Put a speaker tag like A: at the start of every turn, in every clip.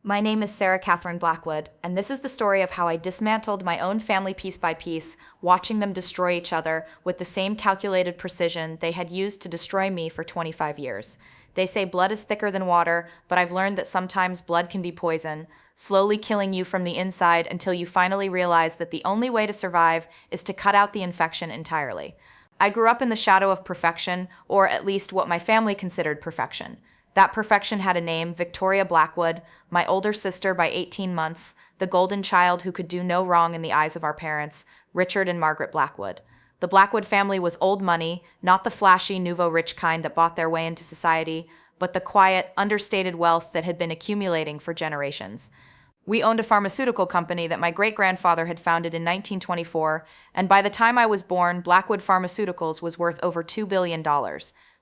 A: My name is Sarah Catherine Blackwood, and this is the story of how I dismantled my own family piece by piece, watching them destroy each other with the same calculated precision they had used to destroy me for 25 years. They say blood is thicker than water, but I've learned that sometimes blood can be poison, slowly killing you from the inside until you finally realize that the only way to survive is to cut out the infection entirely. I grew up in the shadow of perfection, or at least what my family considered perfection. That perfection had a name, Victoria Blackwood, my older sister by 18 months, the golden child who could do no wrong in the eyes of our parents, Richard and Margaret Blackwood. The Blackwood family was old money, not the flashy, nouveau-rich kind that bought their way into society, but the quiet, understated wealth that had been accumulating for generations. We owned a pharmaceutical company that my great-grandfather had founded in 1924, and by the time I was born, Blackwood Pharmaceuticals was worth over $2 billion.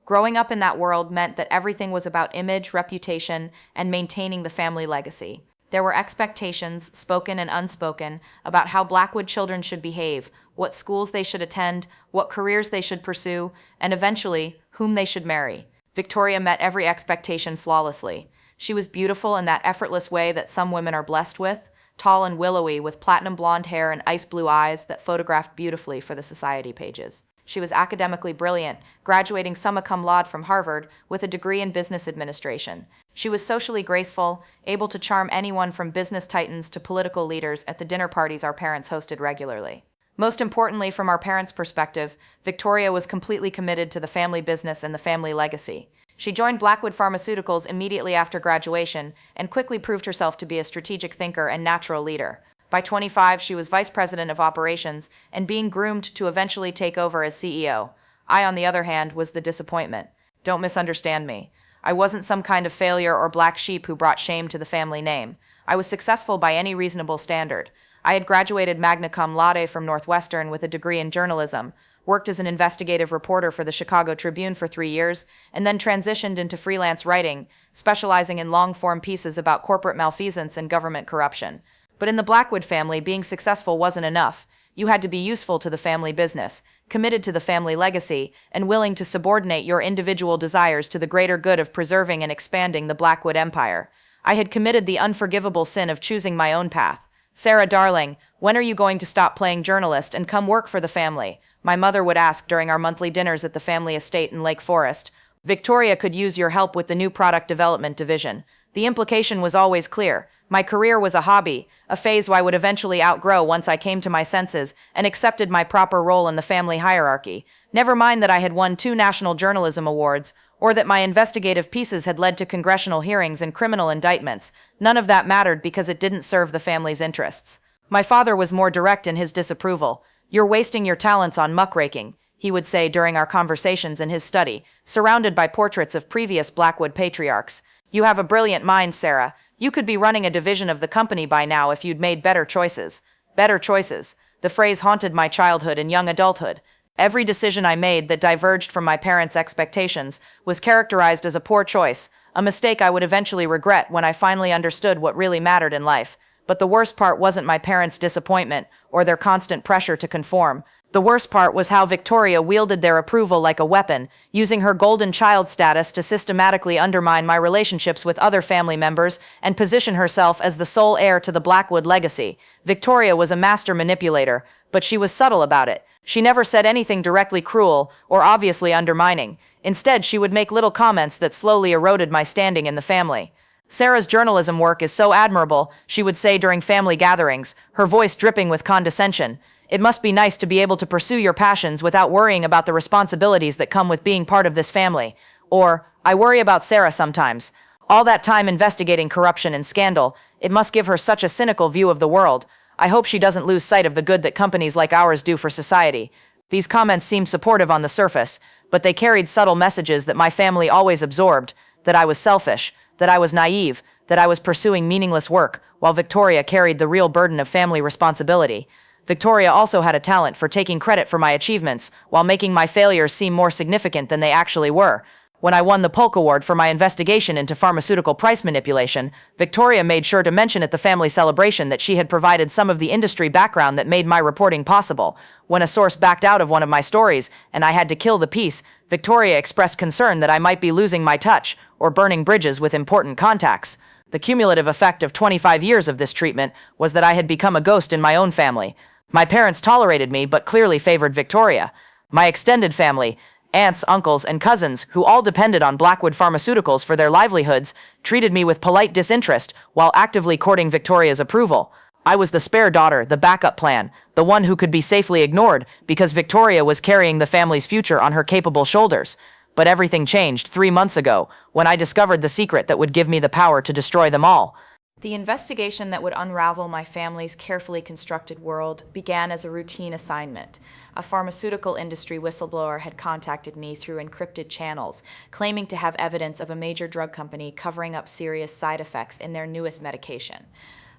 A: Growing up in that world meant that everything was about image, reputation, and maintaining the family legacy. There were expectations, spoken and unspoken, about how Blackwood children should behave, what schools they should attend, what careers they should pursue, and eventually, whom they should marry. Victoria met every expectation flawlessly. She was beautiful in that effortless way that some women are blessed with, tall and willowy with platinum blonde hair and ice blue eyes that photographed beautifully for the society pages. She was academically brilliant, graduating summa cum laude from Harvard with a degree in business administration. She was socially graceful, able to charm anyone from business titans to political leaders at the dinner parties our parents hosted regularly. Most importantly, from our parents' perspective, Victoria was completely committed to the family business and the family legacy. She joined Blackwood Pharmaceuticals immediately after graduation and quickly proved herself to be a strategic thinker and natural leader. By 25, she was vice president of operations and being groomed to eventually take over as CEO. I, on the other hand, was the disappointment. Don't misunderstand me. I wasn't some kind of failure or black sheep who brought shame to the family name. I was successful by any reasonable standard. I had graduated magna cum laude from Northwestern with a degree in journalism, worked as an investigative reporter for the Chicago Tribune for 3 years, and then transitioned into freelance writing, specializing in long-form pieces about corporate malfeasance and government corruption. But in the Blackwood family, being successful wasn't enough. You had to be useful to the family business, committed to the family legacy, and willing to subordinate your individual desires to the greater good of preserving and expanding the Blackwood empire. I had committed the unforgivable sin of choosing my own path. "Sarah, darling, when are you going to stop playing journalist and come work for the family?" my mother would ask during our monthly dinners at the family estate in Lake Forest. "Victoria could use your help with the new product development division." The implication was always clear. My career was a hobby, a phase I would eventually outgrow once I came to my senses and accepted my proper role in the family hierarchy. Never mind that I had won 2 national journalism awards, or that my investigative pieces had led to congressional hearings and criminal indictments. None of that mattered because it didn't serve the family's interests. My father was more direct in his disapproval. "You're wasting your talents on muckraking," he would say during our conversations in his study, surrounded by portraits of previous Blackwood patriarchs. "You have a brilliant mind, Sarah. You could be running a division of the company by now if you'd made better choices." Better choices. The phrase haunted my childhood and young adulthood. Every decision I made that diverged from my parents' expectations was characterized as a poor choice, a mistake I would eventually regret when I finally understood what really mattered in life. But the worst part wasn't my parents' disappointment or their constant pressure to conform. The worst part was how Victoria wielded their approval like a weapon, using her golden child status to systematically undermine my relationships with other family members and position herself as the sole heir to the Blackwood legacy. Victoria was a master manipulator, but she was subtle about it. She never said anything directly cruel or obviously undermining. Instead, she would make little comments that slowly eroded my standing in the family. "Sarah's journalism work is so admirable," she would say during family gatherings, her voice dripping with condescension. "It must be nice to be able to pursue your passions without worrying about the responsibilities that come with being part of this family." Or, "I worry about Sarah sometimes. All that time investigating corruption and scandal, it must give her such a cynical view of the world. I hope she doesn't lose sight of the good that companies like ours do for society." These comments seemed supportive on the surface, but they carried subtle messages that my family always absorbed: that I was selfish, that I was naive, that I was pursuing meaningless work, while Victoria carried the real burden of family responsibility. Victoria also had a talent for taking credit for my achievements, while making my failures seem more significant than they actually were. When I won the Polk Award for my investigation into pharmaceutical price manipulation, Victoria made sure to mention at the family celebration that she had provided some of the industry background that made my reporting possible. When a source backed out of one of my stories, and I had to kill the piece, Victoria expressed concern that I might be losing my touch or burning bridges with important contacts.
B: The cumulative effect of 25 years of this treatment was that I had become a ghost in my own family. My parents tolerated me but clearly favored Victoria. My extended family, aunts, uncles, and cousins, who all depended on Blackwood Pharmaceuticals for their livelihoods, treated me with polite disinterest while actively courting Victoria's approval. I was the spare daughter, the backup plan, the one who could be safely ignored because Victoria was carrying the family's future on her capable shoulders. But everything changed 3 months ago when I discovered the secret that would give me the power to destroy them all.
A: The investigation that would unravel my family's carefully constructed world began as a routine assignment. A pharmaceutical industry whistleblower had contacted me through encrypted channels, claiming to have evidence of a major drug company covering up serious side effects in their newest medication.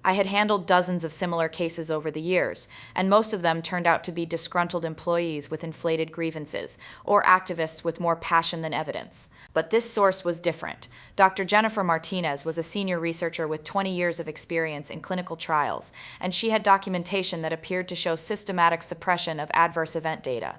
A: I had handled dozens of similar cases over the years, and most of them turned out to be disgruntled employees with inflated grievances, or activists with more passion than evidence. But this source was different. Dr. Jennifer Martinez was a senior researcher with 20 years of experience in clinical trials, and she had documentation that appeared to show systematic suppression of adverse event data.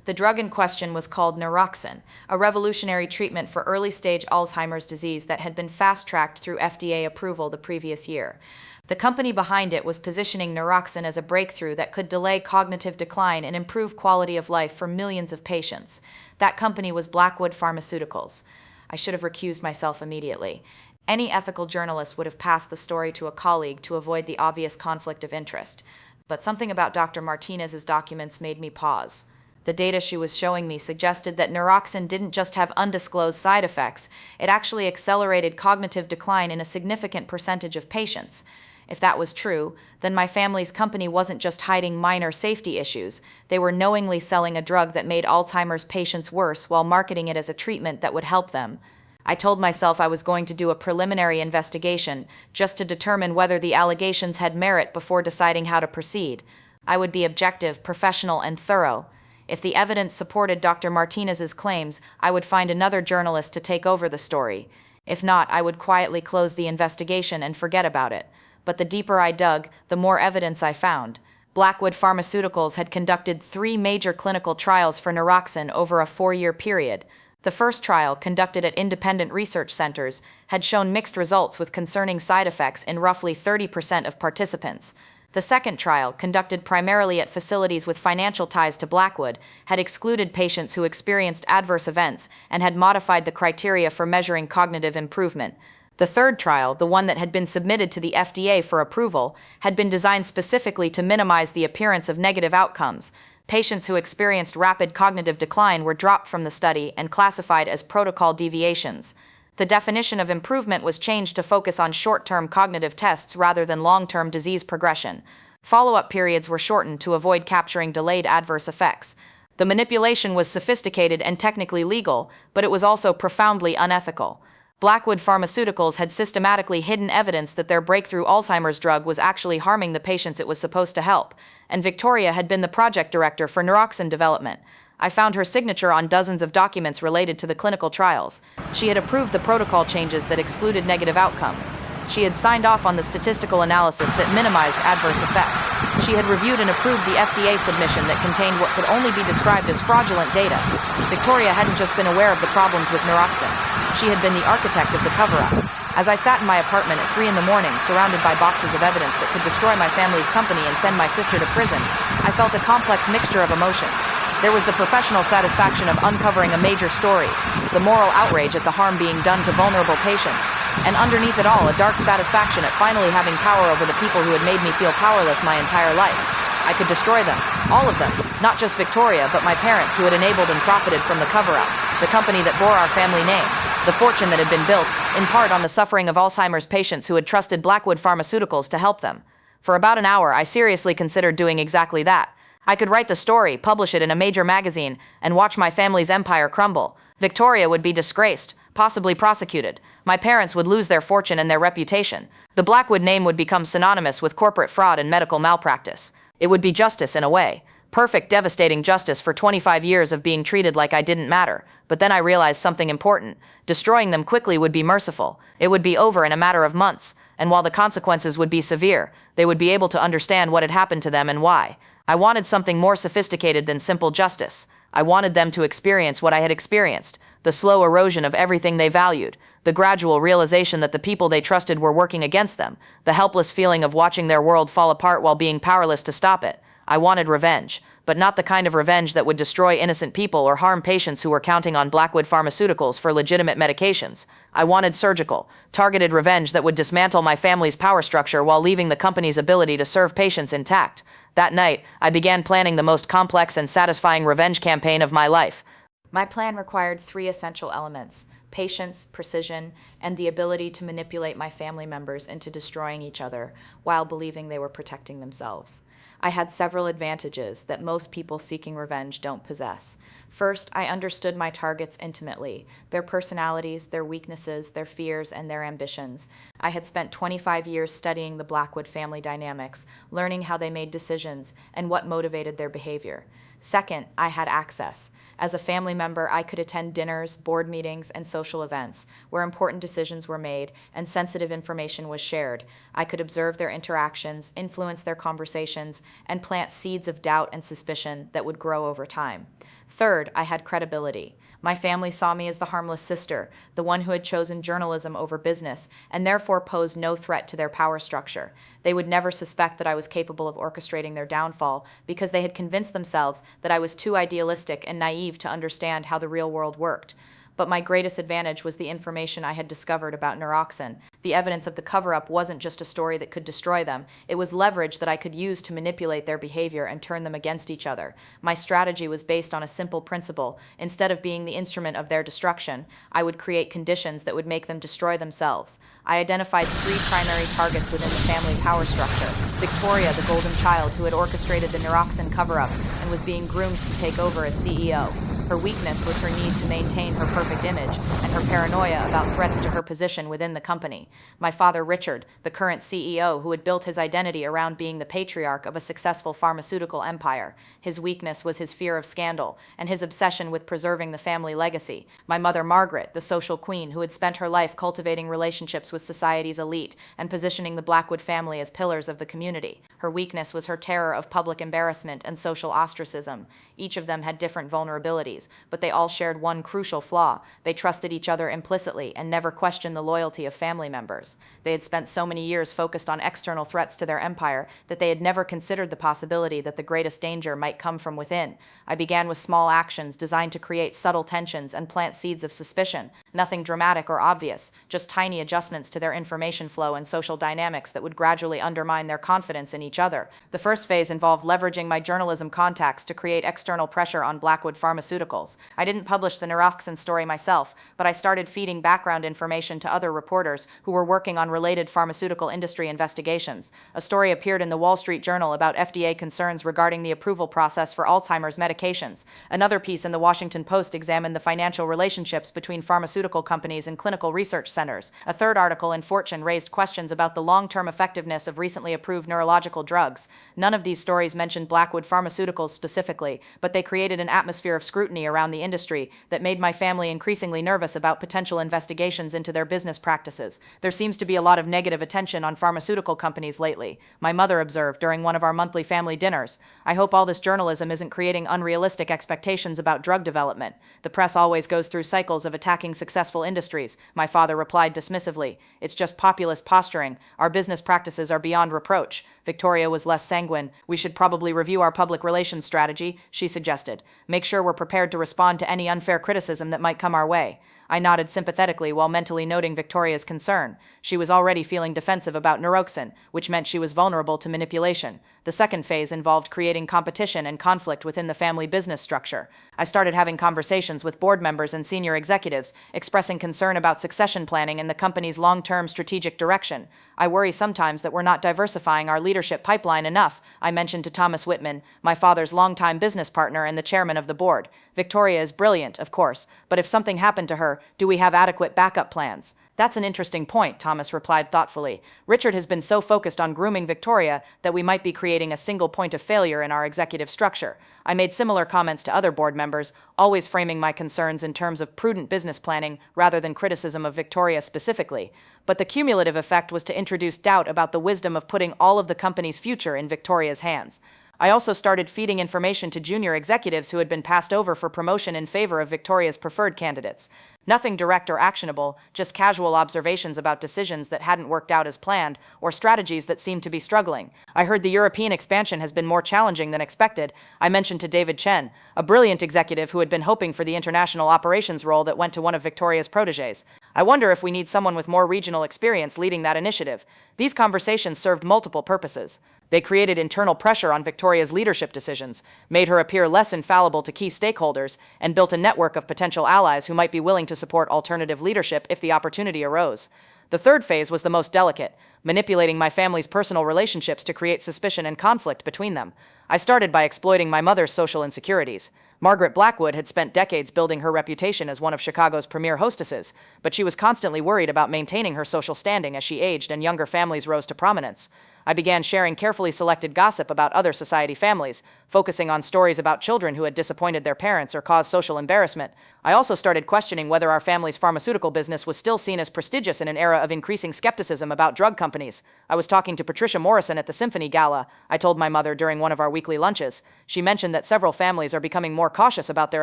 A: The drug in question was called Naroxen, a revolutionary treatment for early-stage Alzheimer's disease that had been fast-tracked through FDA approval the previous year. The company behind it was positioning Naroxen as a breakthrough that could delay cognitive decline and improve quality of life for millions of patients. That company was Blackwood Pharmaceuticals. I should have recused myself immediately. Any ethical journalist would have passed the story to a colleague to avoid the obvious conflict of interest. But something about Dr. Martinez's documents made me pause. The data she was showing me suggested that Naroxen didn't just have undisclosed side effects, it actually accelerated cognitive decline in a significant percentage of patients. If that was true, then my family's company wasn't just hiding minor safety issues, they were knowingly selling a drug that made Alzheimer's patients worse while marketing it as a treatment that would help them. I told myself I was going to do a preliminary investigation, just to determine whether the allegations had merit before deciding how to proceed. I would be objective, professional, and thorough. If the evidence supported Dr. Martinez's claims, I would find another journalist to take over the story. If not, I would quietly close the investigation and forget about it. But the deeper I dug, the more evidence I found. Blackwood Pharmaceuticals had conducted 3 major clinical trials for Naroxen over a 4-year period. The first trial, conducted at independent research centers, had shown mixed results with concerning side effects in roughly 30% of participants. The second trial, conducted primarily at facilities with financial ties to Blackwood, had excluded patients who experienced adverse events and had modified the criteria for measuring cognitive improvement. The third trial, the one that had been submitted to the FDA for approval, had been designed specifically to minimize the appearance of negative outcomes. Patients who experienced rapid cognitive decline were dropped from the study and classified as protocol deviations. The definition of improvement was changed to focus on short-term cognitive tests rather than long-term disease progression. Follow-up periods were shortened to avoid capturing delayed adverse effects. The manipulation was sophisticated and technically legal, but it was also profoundly unethical. Blackwood Pharmaceuticals had systematically hidden evidence that their breakthrough Alzheimer's drug was actually harming the patients it was supposed to help, and Victoria had been the project director for Naroxen development. I found her signature on dozens of documents related to the clinical trials. She had approved the protocol changes that excluded negative outcomes. She had signed off on the statistical analysis that minimized adverse effects. She had reviewed and approved the FDA submission that contained what could only be described as fraudulent data. Victoria hadn't just been aware of the problems with Naroxen. She had been the architect of the cover-up. As I sat in my apartment at 3 a.m, surrounded by boxes of evidence that could destroy my family's company and send my sister to prison, I felt a complex mixture of emotions. There was the professional satisfaction of uncovering a major story, the moral outrage at the harm being done to vulnerable patients, and underneath it all, a dark satisfaction at finally having power over the people who had made me feel powerless my entire life. I could destroy them, all of them, not just Victoria, but my parents who had enabled and profited from the cover-up, the company that bore our family name, the fortune that had been built, in part on the suffering of Alzheimer's patients who had trusted Blackwood Pharmaceuticals to help them. For about an hour, I seriously considered doing exactly that. I could write the story, publish it in a major magazine, and watch my family's empire crumble. Victoria would be disgraced, possibly prosecuted. My parents would lose their fortune and their reputation. The Blackwood name would become synonymous with corporate fraud and medical malpractice. It would be justice in a way. Perfect, devastating justice for 25 years of being treated like I didn't matter. But then I realized something important. Destroying them quickly would be merciful. It would be over in a matter of months. And while the consequences would be severe, they would be able to understand what had happened to them and why. I wanted something more sophisticated than simple justice. I wanted them to experience what I had experienced,
B: the slow erosion of everything they valued, the gradual realization that the people they trusted were working against them, the helpless feeling of watching their world fall apart while being powerless to stop it. I wanted revenge, but not the kind of revenge that would destroy innocent people or harm patients who were counting on Blackwood Pharmaceuticals for legitimate medications. I wanted surgical, targeted revenge that would dismantle my family's power structure while leaving the company's ability to serve patients intact. That night, I began planning the most complex and satisfying revenge campaign of my life.
A: My plan required 3 essential elements: patience, precision, and the ability to manipulate my family members into destroying each other while believing they were protecting themselves. I had several advantages that most people seeking revenge don't possess. First, I understood my targets intimately, their personalities, their weaknesses, their fears, and their ambitions. I had spent 25 years studying the Blackwood family dynamics, learning how they made decisions and what motivated their behavior. Second, I had access. As a family member, I could attend dinners, board meetings, and social events where important decisions were made and sensitive information was shared. I could observe their interactions, influence their conversations, and plant seeds of doubt and suspicion that would grow over time. Third, I had credibility. My family saw me as the harmless sister, the one who had chosen journalism over business, and therefore posed no threat to their power structure. They would never suspect that I was capable of orchestrating their downfall because they had convinced themselves that I was too idealistic and naive to understand how the real world worked. But my greatest advantage was the information I had discovered about Neuroxin. The evidence of the cover-up wasn't just a story that could destroy them. It was leverage that I could use to manipulate their behavior and turn them against each other. My strategy was based on a simple principle. Instead of being the instrument of their destruction, I would create conditions that would make them destroy themselves. I identified 3 primary targets within the family power structure: Victoria, the golden child who had orchestrated the Neuroxin cover-up and was being groomed to take over as CEO. Her weakness was her need to maintain her perfect image and her paranoia about threats to her position within the company. My father, Richard, the current CEO, who had built his identity around being the patriarch of a successful pharmaceutical empire. His weakness was his fear of scandal and his obsession with preserving the family legacy. My mother, Margaret, the social queen, who had spent her life cultivating relationships with society's elite and positioning the Blackwood family as pillars of the community. Her weakness was her terror of public embarrassment and social ostracism. Each of them had different vulnerabilities, but they all shared one crucial flaw. They trusted each other implicitly and never questioned the loyalty of family members. They had spent so many years focused on external threats to their empire that they had never considered the possibility that the greatest danger might come from within. I began with small actions designed to create subtle tensions and plant seeds of suspicion. Nothing dramatic or obvious, just tiny adjustments to their information flow and social dynamics that would gradually undermine their confidence in each other. The first phase involved leveraging my journalism contacts to create external pressure on Blackwood Pharmaceuticals. I didn't publish the Neuroxin story myself, but I started feeding background information to other reporters who were working on related pharmaceutical industry investigations. A story appeared in the Wall Street Journal about FDA concerns regarding the approval process for Alzheimer's medications. Another piece in the Washington Post examined the financial relationships between pharmaceutical companies and clinical research centers. A third article in Fortune raised questions about the long-term effectiveness of recently approved neurological drugs. None of these stories mentioned Blackwood Pharmaceuticals specifically, but they created an atmosphere of scrutiny around the industry that made my family increasingly nervous about potential investigations into their business practices. There seems to be a lot of negative attention on pharmaceutical companies lately, my mother observed during one of our monthly family dinners. I hope all this journalism isn't creating unrealistic expectations about drug development. The press always goes through cycles of attacking successful industries, my father replied dismissively. It's just populist posturing. Our business practices are beyond reproach. Victoria was less sanguine. We should probably review our public relations strategy, she suggested. Make sure we're prepared to respond to any unfair criticism that might come our way. I nodded sympathetically while mentally noting Victoria's concern. She was already feeling defensive about Neuroxin, which meant she was vulnerable to manipulation. The second phase involved creating competition and conflict within the family business structure. I started having conversations with board members and senior executives, expressing concern about succession planning and the company's long-term strategic direction. I worry sometimes that we're not diversifying our leadership pipeline enough, I mentioned to Thomas Whitman, my father's longtime business partner and the chairman of the board. Victoria is brilliant, of course, but if something happened to her, do we have adequate backup plans? That's an interesting point, Thomas replied thoughtfully. Richard has been so focused on grooming Victoria that we might be creating a single point of failure in our executive structure. I made similar comments to other board members, always framing my concerns in terms of prudent business planning rather than criticism of Victoria specifically. But the cumulative effect was to introduce doubt about the wisdom of putting all of the company's future in Victoria's hands.
B: I also started feeding information to junior executives who had been passed over for promotion in favor of Victoria's preferred candidates. Nothing direct or actionable, just casual observations about decisions that hadn't worked out as planned, or strategies that seemed to be struggling. I heard the European expansion has been more challenging than expected, I mentioned to David Chen, a brilliant executive who had been hoping for the international operations role that went to one of Victoria's protégés. I wonder if we need someone with more regional experience leading that initiative. These conversations served multiple purposes. They created internal pressure on Victoria's leadership decisions, made her appear less infallible to key stakeholders, and built a network of potential allies who might be willing to support alternative leadership if the opportunity arose. The third phase was the most delicate, manipulating my family's personal relationships to create suspicion and conflict between them. I started by exploiting my mother's social insecurities. Margaret Blackwood had spent decades building her reputation as one of Chicago's premier hostesses, but she was constantly worried about maintaining her social standing as she aged and younger families rose to prominence. I began sharing carefully selected gossip about other society families, focusing on stories about children who had disappointed their parents or caused social embarrassment. I also started questioning whether our family's pharmaceutical business was still seen as prestigious in an era of increasing skepticism about drug companies. I was talking to Patricia Morrison at the Symphony Gala, I told my mother during one of our weekly lunches. She mentioned that several families are becoming more cautious about their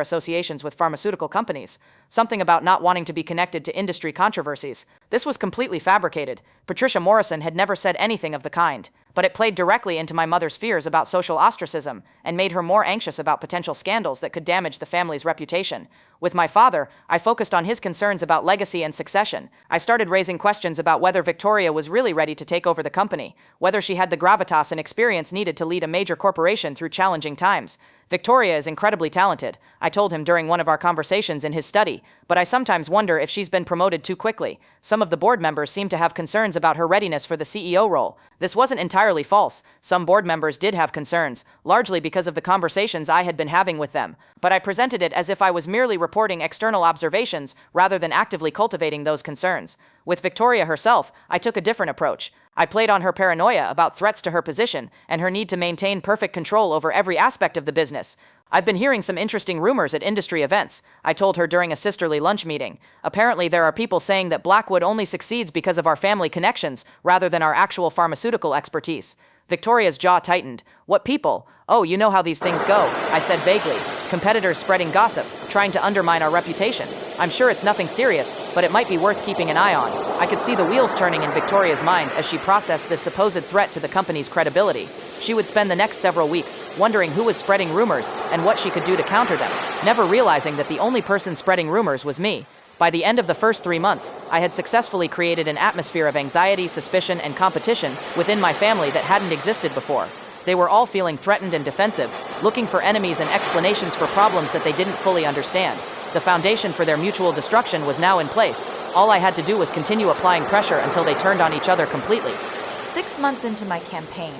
B: associations with pharmaceutical companies. Something about not wanting to be connected to industry controversies. This was completely fabricated. Patricia Morrison had never said anything of the kind, but it played directly into my mother's fears about social ostracism and made her more anxious about potential scandals that could damage the family's reputation. With my father, I focused on his concerns about legacy and succession. I started raising questions about whether Victoria was really ready to take over the company, whether she had the gravitas and experience needed to lead a major corporation through challenging times. Victoria is incredibly talented, I told him during one of our conversations in his study, but I sometimes wonder if she's been promoted too quickly. Some of the board members seem to have concerns about her readiness for the CEO role. This wasn't entirely false. Some board members did have concerns, largely because of the conversations I had been having with them, but I presented it as if I was merely reporting external observations rather than actively cultivating those concerns. With Victoria herself, I took a different approach. I played on her paranoia about threats to her position and her need to maintain perfect control over every aspect of the business. I've been hearing some interesting rumors at industry events, I told her during a sisterly lunch meeting. Apparently there are people saying that Blackwood only succeeds because of our family connections rather than our actual pharmaceutical expertise. Victoria's jaw tightened. What people? Oh, you know how these things go, I said vaguely. Competitors spreading gossip, trying to undermine our reputation. I'm sure it's nothing serious, but it might be worth keeping an eye on. I could see the wheels turning in Victoria's mind as she processed this supposed threat to the company's credibility. She would spend the next several weeks wondering who was spreading rumors and what she could do to counter them, never realizing that the only person spreading rumors was me. By the end of the first 3 months, I had successfully created an atmosphere of anxiety, suspicion, and competition within my family that hadn't existed before. They were all feeling threatened and defensive, looking for enemies and explanations for problems that they didn't fully understand. The foundation for their mutual destruction was now in place. All I had to do was continue applying pressure until they turned on each other completely.
A: 6 months into my campaign,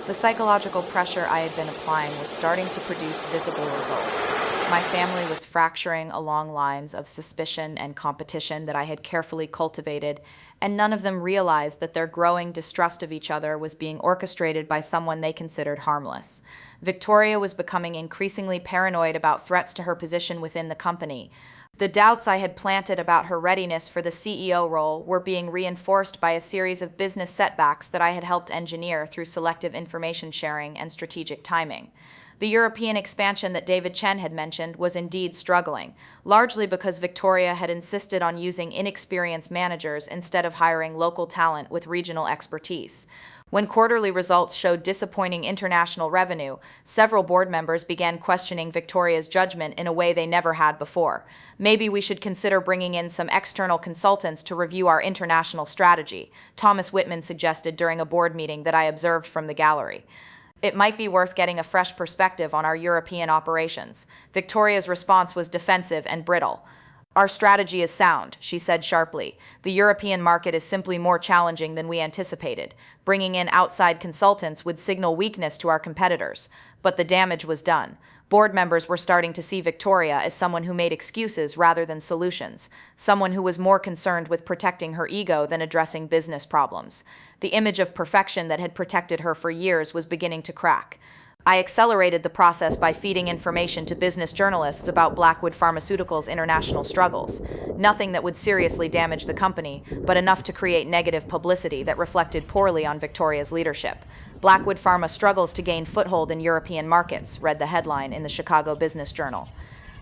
A: the psychological pressure I had been applying was starting to produce visible results. My family was fracturing along lines of suspicion and competition that I had carefully cultivated, and none of them realized that their growing distrust of each other was being orchestrated by someone they considered harmless. Victoria was becoming increasingly paranoid about threats to her position within the company. The doubts I had planted about her readiness for the CEO role were being reinforced by a series of business setbacks that I had helped engineer through selective information sharing and strategic timing. The European expansion that David Chen had mentioned was indeed struggling, largely because Victoria had insisted on using inexperienced managers instead of hiring local talent with regional expertise. When quarterly results showed disappointing international revenue, several board members began questioning Victoria's judgment in a way they never had before. Maybe we should consider bringing in some external consultants to review our international strategy, Thomas Whitman suggested during a board meeting that I observed from the gallery. It might be worth getting a fresh perspective on our European operations. Victoria's response was defensive and brittle. Our strategy is sound, she said sharply. The European market is simply more challenging than we anticipated. Bringing in outside consultants would signal weakness to our competitors. But the damage was done. Board members were starting to see Victoria as someone who made excuses rather than solutions, someone who was more concerned with protecting her ego than addressing business problems. The image of perfection that had protected her for years was beginning to crack. I accelerated the process by feeding information to business journalists about Blackwood Pharmaceuticals' international struggles. Nothing that would seriously damage the company, but enough to create negative publicity that reflected poorly on Victoria's leadership. Blackwood Pharma struggles to gain foothold in European markets, read the headline in the Chicago Business Journal.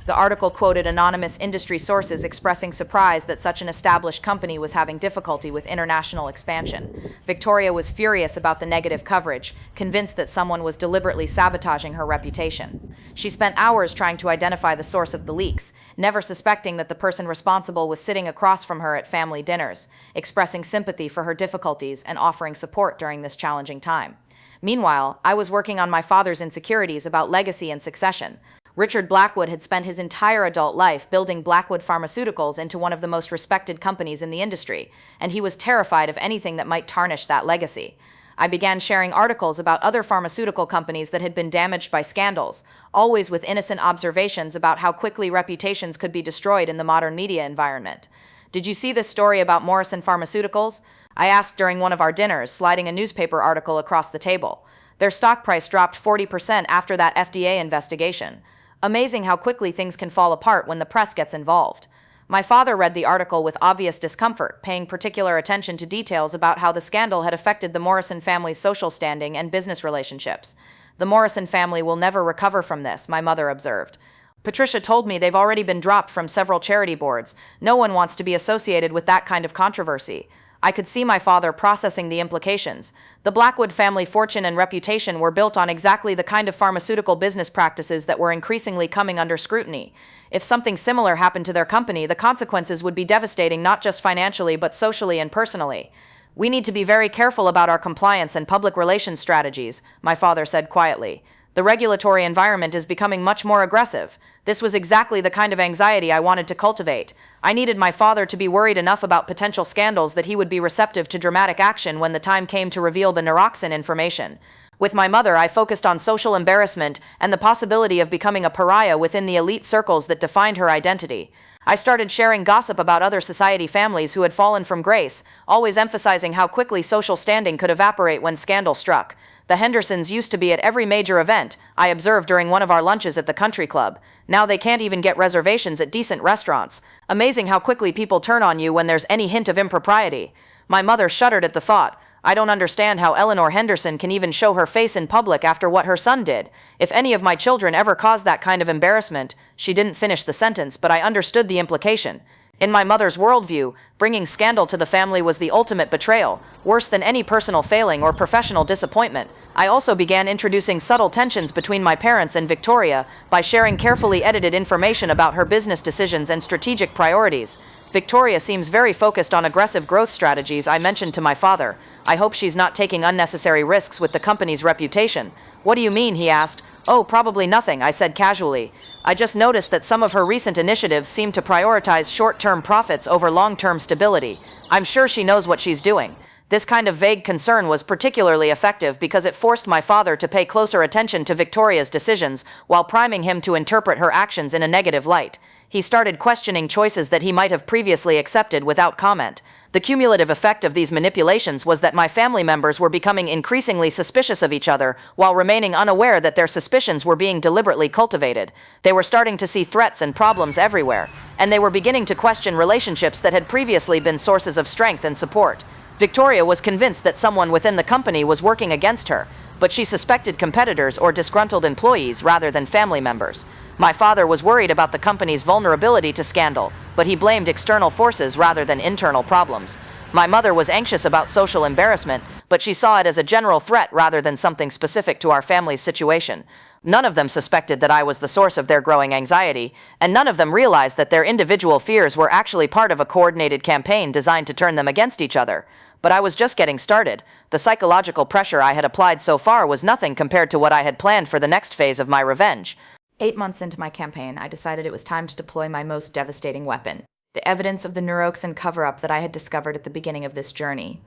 A: The article quoted anonymous industry sources expressing surprise that such an established company was having difficulty with international expansion. Victoria was furious about the negative coverage, convinced that someone was deliberately sabotaging her reputation. She spent hours trying to identify the source of the leaks, never suspecting that the person responsible was sitting across from her at family dinners, expressing sympathy for her difficulties and offering support during this challenging time. Meanwhile, I was working on my father's insecurities about legacy and succession. Richard Blackwood had spent his entire adult life building Blackwood Pharmaceuticals into one of the most respected companies in the industry, and he was terrified of anything that might tarnish that legacy. I began sharing articles about other pharmaceutical companies that had been damaged by scandals, always with innocent observations about how quickly reputations could be destroyed in the modern media environment. "Did you see this story about Morrison Pharmaceuticals?" I asked during one of our dinners, sliding a newspaper article across the table. "Their stock price dropped 40% after that FDA investigation. Amazing how quickly things can fall apart when the press gets involved." My father read the article with obvious discomfort, paying particular attention to details about how the scandal had affected the Morrison family's social standing and business relationships. "The Morrison family will never recover from this," my mother observed. "Patricia told me they've already been dropped from several charity boards. No one wants to be associated with that kind of controversy." I could see my father processing the implications. The Blackwood family fortune and reputation were built on exactly the kind of pharmaceutical business practices that were increasingly coming under scrutiny. If something similar happened to their company, the consequences would be devastating not just financially but socially and personally. "We need to be very careful about our compliance and public relations strategies," my father said quietly. "The regulatory environment is becoming much more aggressive." This was exactly the kind of anxiety I wanted to cultivate. I needed my father to be worried enough about potential scandals that he would be receptive to dramatic action when the time came to reveal the Naroxen information. With my mother, I focused on social embarrassment and the possibility of becoming a pariah within the elite circles that defined her identity. I started sharing gossip about other society families who had fallen from grace, always emphasizing how quickly social standing could evaporate when scandal struck. "The Hendersons used to be at every major event," I observed during one of our lunches at the country club. "Now they can't even get reservations at decent restaurants. Amazing how quickly people turn on you when there's any hint of impropriety." My mother shuddered at the thought. "I don't understand how Eleanor Henderson can even show her face in public after what her son did. If any of my children ever caused that kind of embarrassment—" She didn't finish the sentence, but I understood the implication. In my mother's worldview, bringing scandal to the family was the ultimate betrayal, worse than any personal failing or professional disappointment. I also began introducing subtle tensions between my parents and Victoria by sharing carefully edited information about her business decisions and strategic priorities. "Victoria seems very focused on aggressive growth strategies," I mentioned to my father. "I hope she's not taking unnecessary risks with the company's reputation." "What do you mean?" he asked. "Oh, probably nothing," I said casually. "I just noticed that some of her recent initiatives seem to prioritize short-term profits over long-term stability. I'm sure she knows what she's doing." This kind of vague concern was particularly effective because it forced my father to pay closer attention to Victoria's decisions while priming him to interpret her actions in a negative light. He started questioning choices that he might have previously accepted without comment. The cumulative effect of these manipulations was that my family members were becoming increasingly suspicious of each other while remaining unaware that their suspicions were being deliberately cultivated. They were starting to see threats and problems everywhere, and they were beginning to question relationships that had previously been sources of strength and support. Victoria was convinced that someone within the company was working against her, but she suspected competitors or disgruntled employees rather than family members. My father was worried about the company's vulnerability to scandal, but he blamed external forces rather than internal problems. My mother was anxious about social embarrassment, but she saw it as a general threat rather than something specific to our family's situation. None of them suspected that I was the source of their growing anxiety, and none of them realized that their individual fears were actually part of a coordinated campaign designed to turn them against each other. But I was just getting started. The psychological pressure I had applied so far was nothing compared to what I had planned for the next phase of my revenge. 8 months into my campaign, I decided it was time to deploy my most devastating weapon, the evidence of the Naroxen cover-up that I had discovered at the beginning of this journey.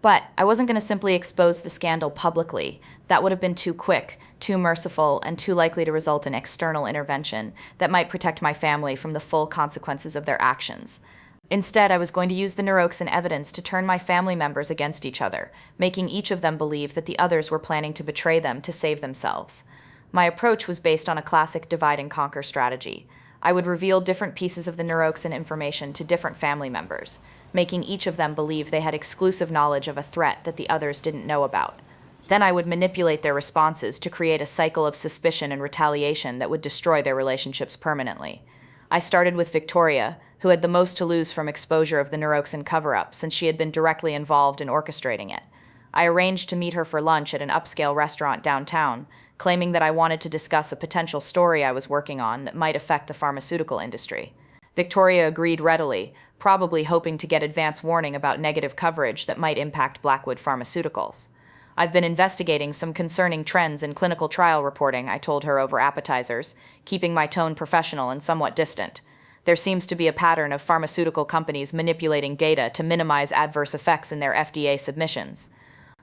A: But I wasn't going to simply expose the scandal publicly. That would have been too quick, too merciful, and too likely to result in external intervention that might protect my family from the full consequences of their actions. Instead, I was going to use the Naroxen evidence to turn my family members against each other, making each of them believe that the others were planning to betray them to save themselves. My approach was based on a classic divide-and-conquer strategy. I would reveal different pieces of the Naroxen information to different family members, making each of them believe they had exclusive knowledge of a threat that the others didn't know about. Then I would manipulate their responses to create a cycle of suspicion and retaliation that would destroy their relationships permanently. I started with Victoria, who had the most to lose from exposure of the Neuroxin cover-up since she had been directly involved in orchestrating it. I arranged to meet her for lunch at an upscale restaurant downtown, claiming that I wanted to discuss a potential story I was working on that might affect the pharmaceutical industry. Victoria agreed readily, probably hoping to get advance warning about negative coverage that might impact Blackwood Pharmaceuticals. I've been investigating some concerning trends in clinical trial reporting, I told her over appetizers, keeping my tone professional and somewhat distant. There seems to be a pattern of pharmaceutical companies manipulating data to minimize adverse effects in their FDA submissions.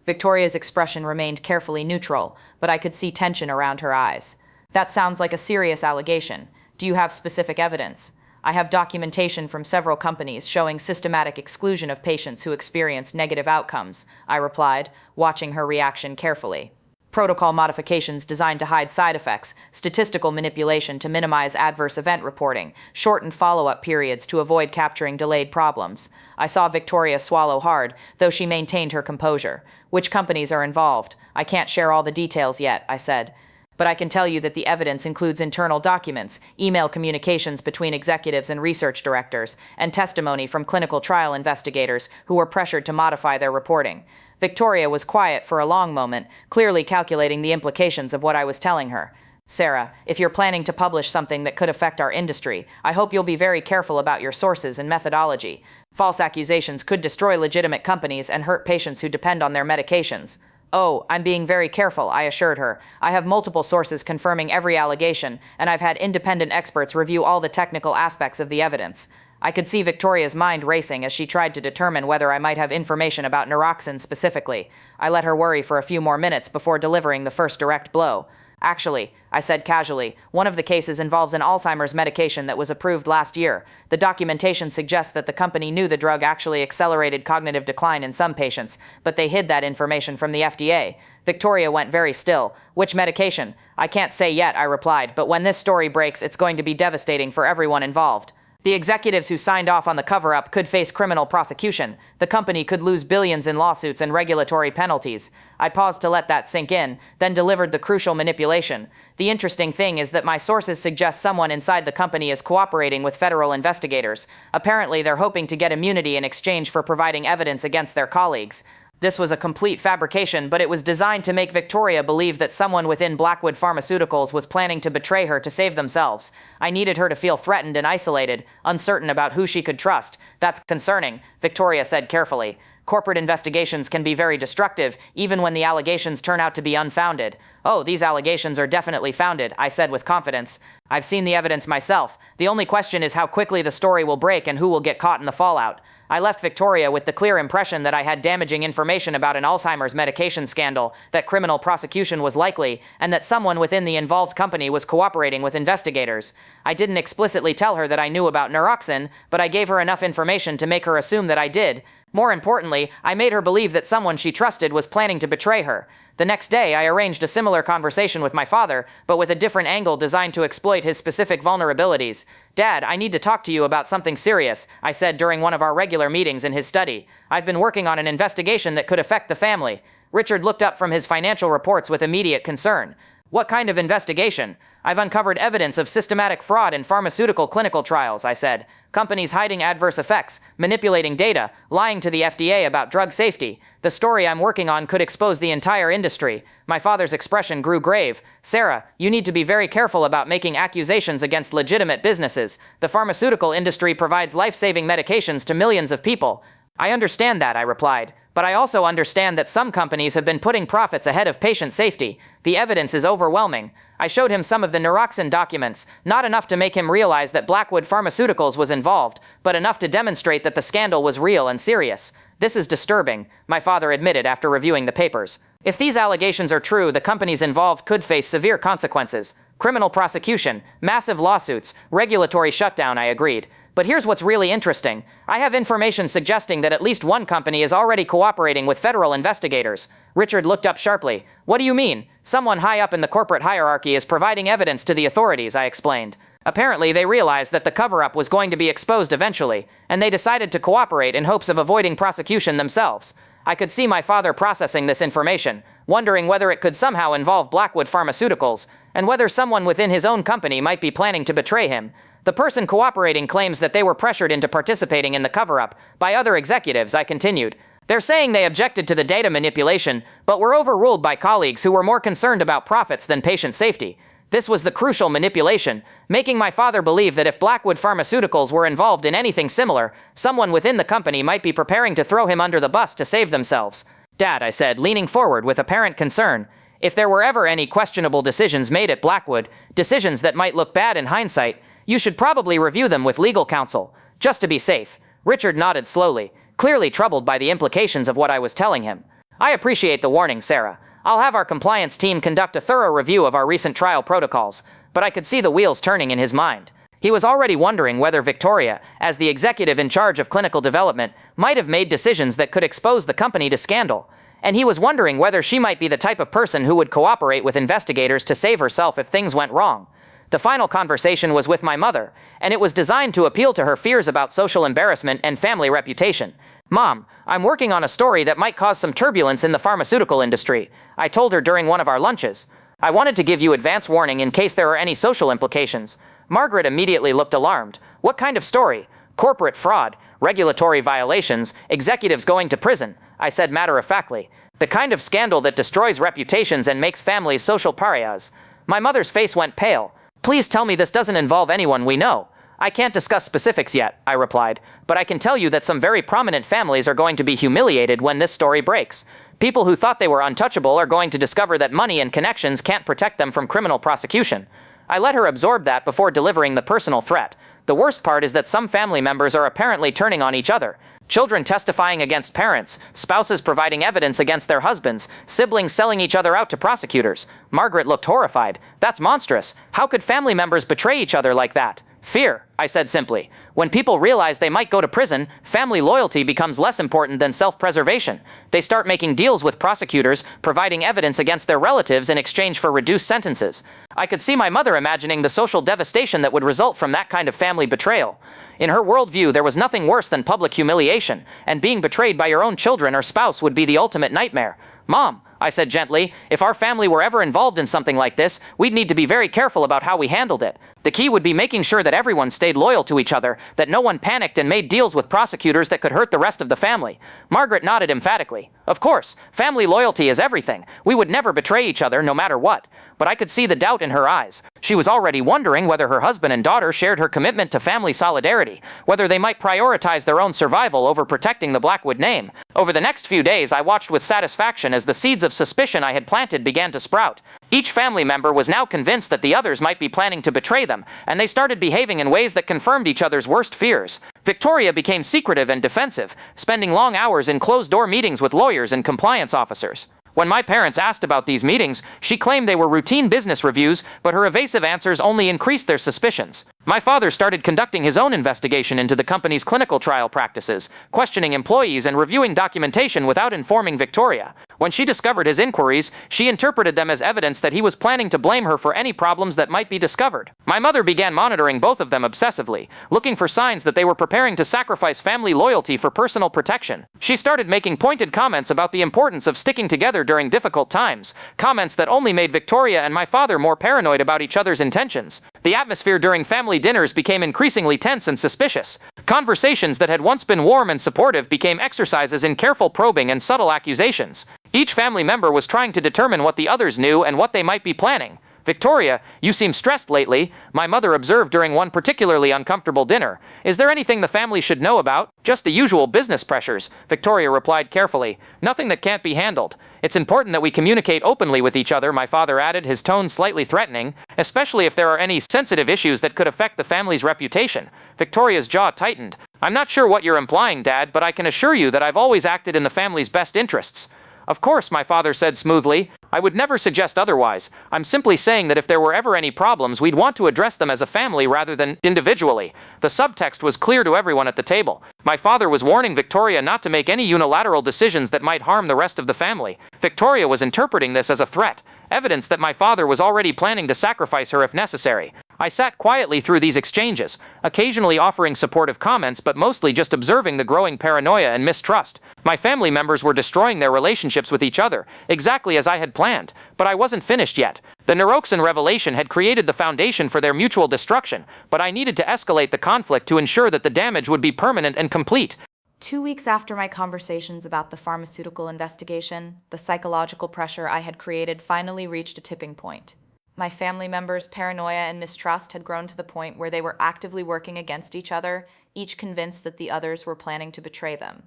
A: Victoria's expression remained carefully neutral, but I could see tension around her eyes. That sounds like a serious allegation. Do you have specific evidence? I have documentation from several companies showing systematic exclusion of patients who experienced negative outcomes, I replied, watching her reaction carefully. Protocol modifications designed to hide side effects, statistical manipulation to minimize adverse event reporting, shortened follow-up periods to avoid capturing delayed problems. I saw Victoria swallow hard, though she maintained her composure. Which companies are involved? I can't share all the details yet, I said. But I can tell you that the evidence includes internal documents, email communications between executives and research directors, and testimony from clinical trial investigators who were pressured to modify their reporting. Victoria was quiet for a long moment, clearly calculating the implications of what I was telling her. Sarah, if you're planning to publish something that could affect our industry, I hope you'll be very careful about your sources and methodology. False accusations could destroy legitimate companies and hurt patients who depend on their medications. Oh, I'm being very careful, I assured her. I have multiple sources confirming every allegation, and I've had independent experts review all the technical aspects of the evidence. I could see Victoria's mind racing as she tried to determine whether I might have information about Neuroxin specifically. I let her worry for a few more minutes before delivering the first direct blow. Actually, I said casually, one of the cases involves an Alzheimer's medication that was approved last year. The documentation suggests that the company knew the drug actually accelerated cognitive decline in some patients, but they hid that information from the FDA. Victoria went very still. Which medication? I can't say yet, I replied, but when this story breaks, it's going to be devastating for everyone involved. The executives who signed off on the cover-up could face criminal prosecution. The company could lose billions in lawsuits and regulatory penalties. I paused to let that sink in, then delivered the crucial manipulation. The interesting thing is that my sources suggest someone inside the company is cooperating with federal investigators. Apparently, they're hoping to get immunity in exchange for providing evidence against their colleagues. This was a complete fabrication, but it was designed to make Victoria believe that someone within Blackwood Pharmaceuticals was planning to betray her to save themselves. I needed her to feel threatened and isolated, uncertain about who she could trust. That's concerning, Victoria said carefully. Corporate investigations can be very destructive, even when the allegations turn out to be unfounded. Oh, these allegations are definitely founded, I said with confidence. I've seen the evidence myself. The only question is how quickly the story will break and who will get caught in the fallout. I left Victoria with the clear impression that I had damaging information about an Alzheimer's medication scandal, that criminal prosecution was likely, and that someone within the involved company was cooperating with investigators. I didn't explicitly tell her that I knew about Neuroxin, but I gave her enough information to make her assume that I did. More importantly, I made her believe that someone she trusted was planning to betray her. The next day, I arranged a similar conversation with my father, but with a different angle designed to exploit his specific vulnerabilities. Dad, I need to talk to you about something serious, I said during one of our regular meetings in his study. I've been working on an investigation that could affect the family. Richard looked up from his financial reports with immediate concern. What kind of investigation? I've uncovered evidence of systematic fraud in pharmaceutical clinical trials, I said. Companies hiding adverse effects, manipulating data, lying to the FDA about drug safety. The story I'm working on could expose the entire industry. My father's expression grew grave. Sarah, you need to be very careful about making accusations against legitimate businesses. The pharmaceutical industry provides life-saving medications to millions of people. I understand that, I replied. But I also understand that some companies have been putting profits ahead of patient safety. The evidence is overwhelming. I showed him some of the Neuroxin documents, not enough to make him realize that Blackwood Pharmaceuticals was involved, but enough to demonstrate that the scandal was real and serious. This is disturbing, my father admitted after reviewing the papers. If these allegations are true, the companies involved could face severe consequences. Criminal prosecution, massive lawsuits, regulatory shutdown, I agreed. But here's what's really interesting. I have information suggesting that at least one company is already cooperating with federal investigators. Richard looked up sharply. What do you mean? Someone high up in the corporate hierarchy is providing evidence to the authorities, I explained. Apparently, they realized that the cover-up was going to be exposed eventually, and they decided to cooperate in hopes of avoiding prosecution themselves.
B: I could see my father processing this information, wondering whether it could somehow involve Blackwood Pharmaceuticals, and whether someone within his own company might be planning to betray him. The person cooperating claims that they were pressured into participating in the cover-up by other executives, I continued. They're saying they objected to the data manipulation, but were overruled by colleagues who were more concerned about profits than patient safety. This was the crucial manipulation, making my father believe that if Blackwood Pharmaceuticals were involved in anything similar, someone within the company might be preparing to throw him under the bus to save themselves. Dad, I said, leaning forward with apparent concern, if there were ever any questionable decisions made at Blackwood, decisions that might look bad in hindsight, you should probably review them with legal counsel, just to be safe. Richard nodded slowly, clearly troubled by the implications of what I was telling him. I appreciate the warning, Sarah. I'll have our compliance team conduct a thorough review of our recent trial protocols, but I could see the wheels turning in his mind. He was already wondering whether Victoria, as the executive in charge of clinical development, might have made decisions that could expose the company to scandal. And he was wondering whether she might be the type of person who would cooperate with investigators to save herself if things went wrong. The final conversation was with my mother, and it was designed to appeal to her fears about social embarrassment and family reputation. Mom, I'm working on a story that might cause some turbulence in the pharmaceutical industry, I told her during one of our lunches. I wanted to give you advance warning in case there are any social implications. Margaret immediately looked alarmed. What kind of story? Corporate fraud, regulatory violations, executives going to prison, I said matter-of-factly. The kind of scandal that destroys reputations and makes families social pariahs. My mother's face went pale. Please tell me this doesn't involve anyone we know. I can't discuss specifics yet, I replied, but I can tell you that some very prominent families are going to be humiliated when this story breaks. People who thought they were untouchable are going to discover that money and connections can't protect them from criminal prosecution. I let her absorb that before delivering the personal threat. The worst part is that some family members are apparently turning on each other. Children testifying against parents, spouses providing evidence against their husbands, siblings selling each other out to prosecutors. Margaret looked horrified. That's monstrous. How could family members betray each other like that? Fear, I said simply. When people realize they might go to prison, family loyalty becomes less important than self-preservation. They start making deals with prosecutors, providing evidence against their relatives in exchange for reduced sentences. I could see my mother imagining the social devastation that would result from that kind of family betrayal. In her worldview, there was nothing worse than public humiliation, and being betrayed by your own children or spouse would be the ultimate nightmare. Mom, I said gently, if our family were ever involved in something like this, we'd need to be very careful about how we handled it. The key would be making sure that everyone stayed loyal to each other, that no one panicked and made deals with prosecutors that could hurt the rest of the family. Margaret nodded emphatically. Of course, family loyalty is everything. We would never betray each other no matter what. But I could see the doubt in her eyes. She was already wondering whether her husband and daughter shared her commitment to family solidarity, whether they might prioritize their own survival over protecting the Blackwood name. Over the next few days, I watched with satisfaction as the seeds of suspicion I had planted began to sprout. Each family member was now convinced that the others might be planning to betray them, and they started behaving in ways that confirmed each other's worst fears. Victoria became secretive and defensive, spending long hours in closed-door meetings with lawyers and compliance officers. When my parents asked about these meetings, she claimed they were routine business reviews, but her evasive answers only increased their suspicions. My father started conducting his own investigation into the company's clinical trial practices, questioning employees and reviewing documentation without informing Victoria. When she discovered his inquiries, she interpreted them as evidence that he was planning to blame her for any problems that might be discovered. My mother began monitoring both of them obsessively, looking for signs that they were preparing to sacrifice family loyalty for personal protection. She started making pointed comments about the importance of sticking together during difficult times, comments that only made Victoria and my father more paranoid about each other's intentions. The atmosphere during family dinners became increasingly tense and suspicious. Conversations that had once been warm and supportive became exercises in careful probing and subtle accusations. Each family member was trying to determine what the others knew and what they might be planning. Victoria, you seem stressed lately, my mother observed during one particularly uncomfortable dinner. Is there anything the family should know about? Just the usual business pressures, Victoria replied carefully. Nothing that can't be handled. It's important that we communicate openly with each other, my father added, his tone slightly threatening, especially if there are any sensitive issues that could affect the family's reputation. Victoria's jaw tightened. I'm not sure what you're implying, Dad, but I can assure you that I've always acted in the family's best interests. Of course, my father said smoothly. I would never suggest otherwise. I'm simply saying that if there were ever any problems, we'd want to address them as a family rather than individually. The subtext was clear to everyone at the table. My father was warning Victoria not to make any unilateral decisions that might harm the rest of the family. Victoria was interpreting this as a threat, evidence that my father was already planning to sacrifice her if necessary.
C: I sat quietly through these exchanges, occasionally offering supportive comments but mostly just observing the growing paranoia and mistrust. My family members were destroying their relationships with each other, exactly as I had planned, but I wasn't finished yet. The Neuroxin revelation had created the foundation for their mutual destruction, but I needed to escalate the conflict to ensure that the damage would be permanent and complete.
A: 2 weeks after my conversations about the pharmaceutical investigation, the psychological pressure I had created finally reached a tipping point. My family members' paranoia and mistrust had grown to the point where they were actively working against each other, each convinced that the others were planning to betray them.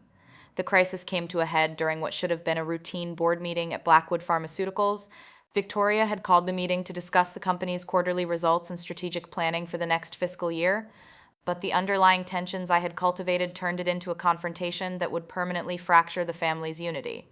A: The crisis came to a head during what should have been a routine board meeting at Blackwood Pharmaceuticals. Victoria had called the meeting to discuss the company's quarterly results and strategic planning for the next fiscal year, but the underlying tensions I had cultivated turned it into a confrontation that would permanently fracture the family's unity.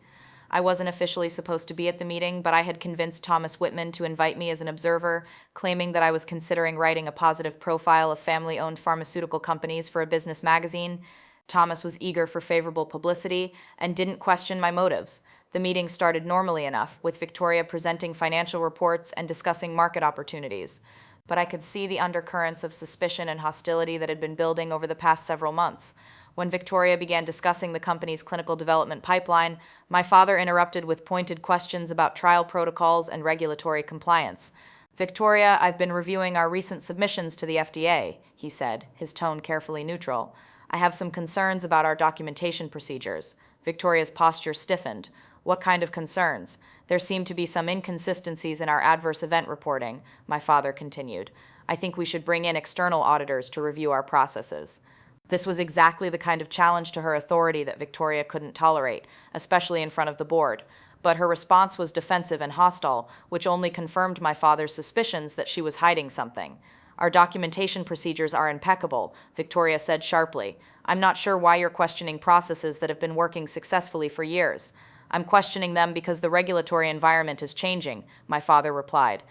A: I wasn't officially supposed to be at the meeting, but I had convinced Thomas Whitman to invite me as an observer, claiming that I was considering writing a positive profile of family-owned pharmaceutical companies for a business magazine. Thomas was eager for favorable publicity and didn't question my motives. The meeting started normally enough, with Victoria presenting financial reports and discussing market opportunities. But I could see the undercurrents of suspicion and hostility that had been building over the past several months. When Victoria began discussing the company's clinical development pipeline, my father interrupted with pointed questions about trial protocols and regulatory compliance. "Victoria, I've been reviewing our recent submissions to the FDA," he said, his tone carefully neutral. "I have some concerns about our documentation procedures." Victoria's posture stiffened. "What kind of concerns?" "There seem to be some inconsistencies in our adverse event reporting," my father continued. "I think we should bring in external auditors to review our processes." This was exactly the kind of challenge to her authority that Victoria couldn't tolerate, especially in front of the board. But her response was defensive and hostile, which only confirmed my father's suspicions that she was hiding something. "Our documentation procedures are impeccable," Victoria said sharply. "I'm not sure why you're questioning processes that have been working successfully for years." "I'm questioning them because the regulatory environment is changing," my father replied.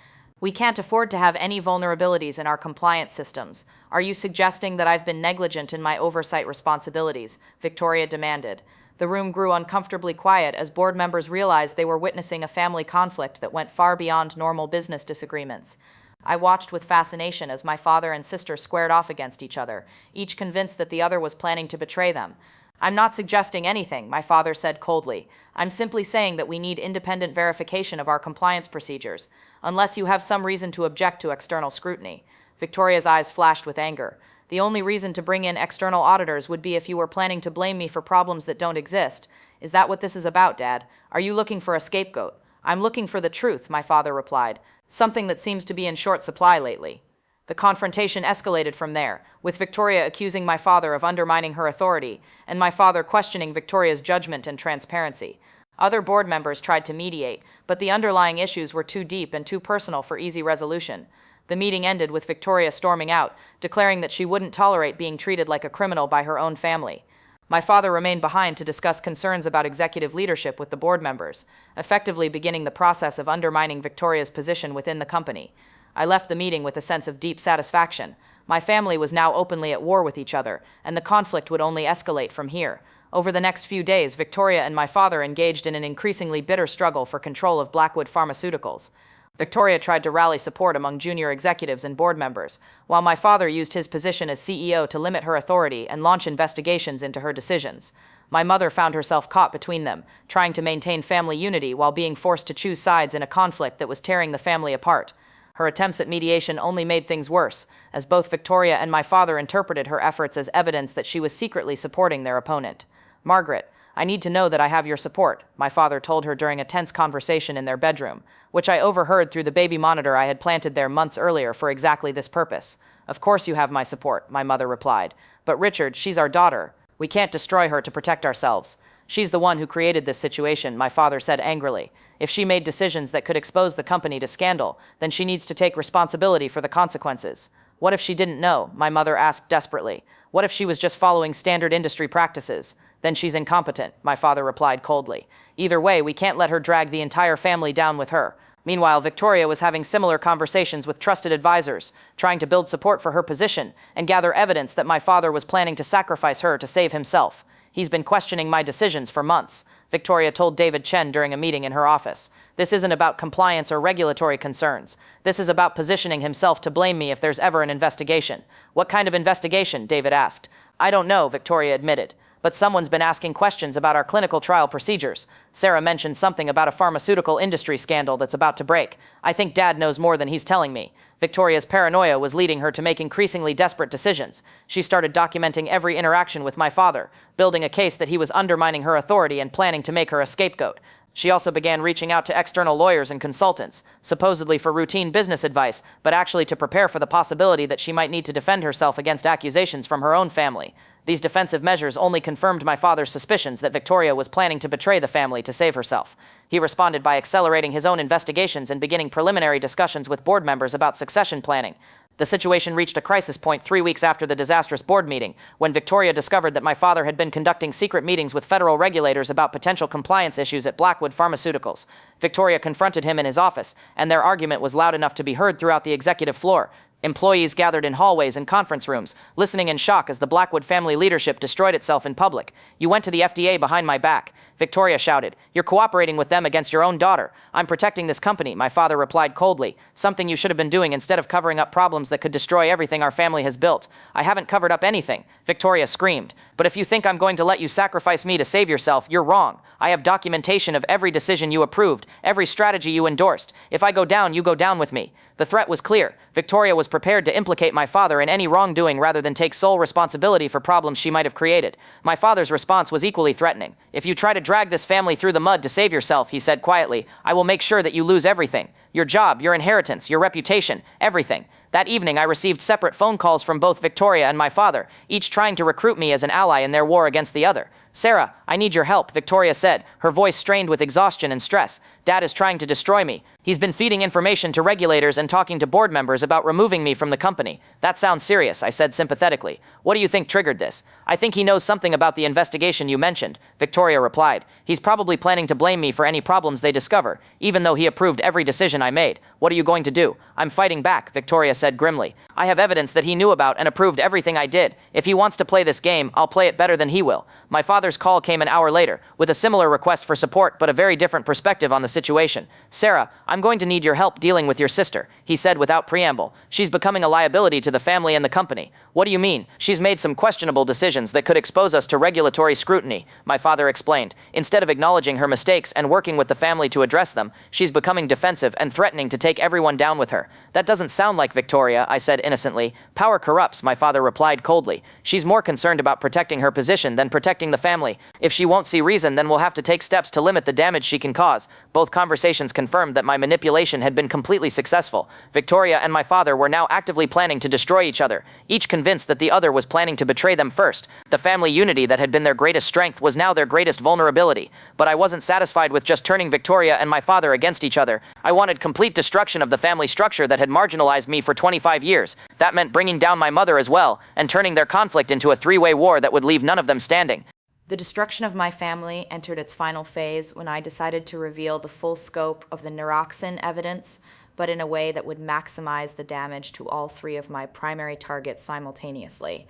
A: "We can't afford to have any vulnerabilities in our compliance systems. Are you suggesting that I've been negligent in my oversight responsibilities?" Victoria demanded. The room grew uncomfortably quiet as board members realized they were witnessing a family conflict that went far beyond normal business disagreements. I watched with fascination as my father and sister squared off against each other, each convinced that the other was planning to betray them. "I'm not suggesting anything," my father said coldly. "I'm simply saying that we need independent verification of our compliance procedures, unless you have some reason to object to external scrutiny." Victoria's eyes flashed with anger. "The only reason to bring in external auditors would be if you were planning to blame me for problems that don't exist. Is that what this is about, Dad? Are you looking for a scapegoat?" "I'm looking for the truth," my father replied, "something that seems to be in short supply lately." The confrontation escalated from there, with Victoria accusing my father of undermining her authority, and my father questioning Victoria's judgment and transparency. Other board members tried to mediate, but the underlying issues were too deep and too personal for easy resolution. The meeting ended with Victoria storming out, declaring that she wouldn't tolerate being treated like a criminal by her own family. My father remained behind to discuss concerns about executive leadership with the board members, effectively beginning the process of undermining Victoria's position within the company. I left the meeting with a sense of deep satisfaction. My family was now openly at war with each other, and the conflict would only escalate from here. Over the next few days, Victoria and my father engaged in an increasingly bitter struggle for control of Blackwood Pharmaceuticals. Victoria tried to rally support among junior executives and board members, while my father used his position as CEO to limit her authority and launch investigations into her decisions. My mother found herself caught between them, trying to maintain family unity while being forced to choose sides in a conflict that was tearing the family apart. Her attempts at mediation only made things worse, as both Victoria and my father interpreted her efforts as evidence that she was secretly supporting their opponent. "Margaret, I need to know that I have your support," my father told her during a tense conversation in their bedroom, which I overheard through the baby monitor I had planted there months earlier for exactly this purpose. "Of course you have my support," my mother replied. "But Richard, she's our daughter. We can't destroy her to protect ourselves." "She's the one who created this situation," my father said angrily. "If she made decisions that could expose the company to scandal, then she needs to take responsibility for the consequences." "What if she didn't know?" my mother asked desperately. "What if she was just following standard industry practices?" "Then she's incompetent," my father replied coldly. "Either way, we can't let her drag the entire family down with her." Meanwhile, Victoria was having similar conversations with trusted advisors, trying to build support for her position and gather evidence that my father was planning to sacrifice her to save himself. "He's been questioning my decisions for months,"
B: Victoria told David Chen during a meeting in her office. This isn't about compliance or regulatory concerns. This is about positioning himself to blame me if there's ever an investigation. What kind of investigation? David asked. I don't know, Victoria admitted. But someone's been asking questions about our clinical trial procedures. Sarah mentioned something about a pharmaceutical industry scandal that's about to break. I think Dad knows more than he's telling me. Victoria's paranoia was leading her to make increasingly desperate decisions. She started documenting every interaction with my father, building a case that he was undermining her authority and planning to make her a scapegoat. She also began reaching out to external lawyers and consultants, supposedly for routine business advice, but actually to prepare for the possibility that she might need to defend herself against accusations from her own family. These defensive measures only confirmed my father's suspicions that Victoria was planning to betray the family to save herself. He responded by accelerating his own investigations and beginning preliminary discussions with board members about succession planning. The situation reached a crisis point 3 weeks after the disastrous board meeting, when Victoria discovered that my father had been conducting secret meetings with federal regulators about potential compliance issues at Blackwood Pharmaceuticals. Victoria confronted him in his office, and their argument was loud enough to be heard throughout the executive floor. Employees gathered in hallways and conference rooms, listening in shock as the Blackwood family leadership destroyed itself in public. You went to the FDA behind my back, Victoria shouted. You're cooperating with them against your own daughter. I'm protecting this company, my father replied coldly. Something you should have been doing instead of covering up problems that could destroy everything our family has built. I haven't covered up anything, Victoria screamed. But if you think I'm going to let you sacrifice me to save yourself, you're wrong. I have documentation of every decision you approved, every strategy you endorsed. If I go down, you go down with me. The threat was clear. Victoria was prepared to implicate my father in any wrongdoing rather than take sole responsibility for problems she might have created. My father's response was equally threatening. If you try to drag this family through the mud to save yourself, he said quietly, I will make sure that you lose everything. Your job, your inheritance, your reputation, everything. That evening, I received separate phone calls from both Victoria and my father, each trying to recruit me as an ally in their war against the other. Sarah, I need your help, Victoria said, her voice strained with exhaustion and stress. Dad is trying to destroy me. He's been feeding information to regulators and talking to board members about removing me from the company. That sounds serious, I said sympathetically. What do you think triggered this? I think he knows something about the investigation you mentioned, Victoria replied. He's probably planning to blame me for any problems they discover, even though he approved every decision I made. What are you going to do? I'm fighting back, Victoria said grimly. I have evidence that he knew about and approved everything I did. If he wants to play this game, I'll play it better than he will. My father's call came an hour later, with a similar request for support but a very different perspective on the situation. Sarah, I'm going to need your help dealing with your sister, he said without preamble. She's becoming a liability to the family and the company. What do you mean? She's made some questionable decisions that could expose us to regulatory scrutiny, my father explained. Instead of acknowledging her mistakes and working with the family to address them, she's becoming defensive and threatening to take everyone down with her. That doesn't sound like Victoria, I said innocently. Power corrupts, my father replied coldly. She's more concerned about protecting her position than protecting the family. If she won't see reason, then we'll have to take steps to limit the damage she can cause. Both conversations confirmed that my manipulation had been completely successful. Victoria and my father were now actively planning to destroy each other, each convinced that the other was planning to betray them first. The family unity that had been their greatest strength was now their greatest vulnerability. But I wasn't satisfied with just turning Victoria and my father against each other. I wanted complete destruction of the family structure that had marginalized me for 25 years. That meant bringing down my mother as well, and turning their conflict into a three-way war that would leave none of them standing.
A: The destruction of my family entered its final phase when I decided to reveal the full scope of the neuroxin evidence, but in a way that would maximize the damage to all three of my primary targets simultaneously.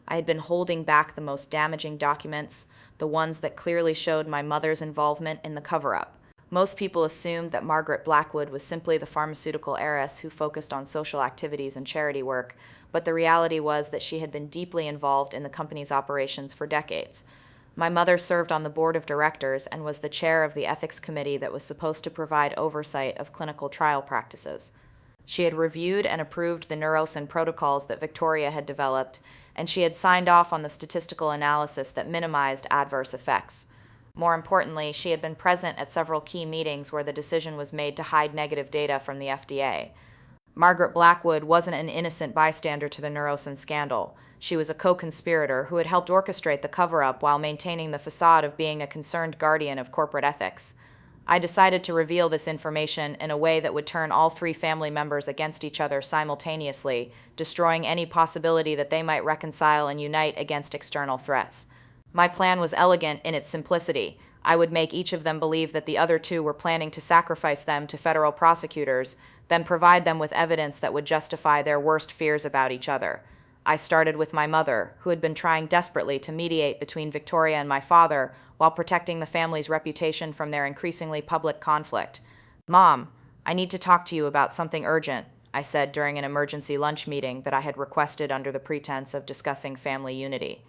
A: I had been holding back the most damaging documents, the ones that clearly showed my mother's involvement in the cover-up. Most people assumed that Margaret Blackwood was simply the pharmaceutical heiress who focused on social activities and charity work, but the reality was that she had been deeply involved in the company's operations for decades. My mother served on the board of directors and was the chair of the ethics committee that was supposed to provide oversight of clinical trial practices. She had reviewed and approved the neurosin protocols that Victoria had developed, and she had signed off on the statistical analysis that minimized adverse effects. More importantly, she had been present at several key meetings where the decision was made to hide negative data from the FDA. Margaret Blackwood wasn't an innocent bystander to the neurosin scandal. She was a co-conspirator who had helped orchestrate the cover-up while maintaining the facade of being a concerned guardian of corporate ethics. I decided to reveal this information in a way that would turn all three family members against each other simultaneously, destroying any possibility that they might reconcile and unite against external threats. My plan was elegant in its simplicity. I would make each of them believe that the other two were planning to sacrifice them to federal prosecutors, then provide them with evidence that would justify their worst fears about each other. I started with my mother, who had been trying desperately to mediate between Victoria and my father, while protecting the family's reputation from their increasingly public conflict. "Mom, I need to talk to you about something urgent," I said during an emergency lunch meeting that I had requested under the pretense of discussing family unity.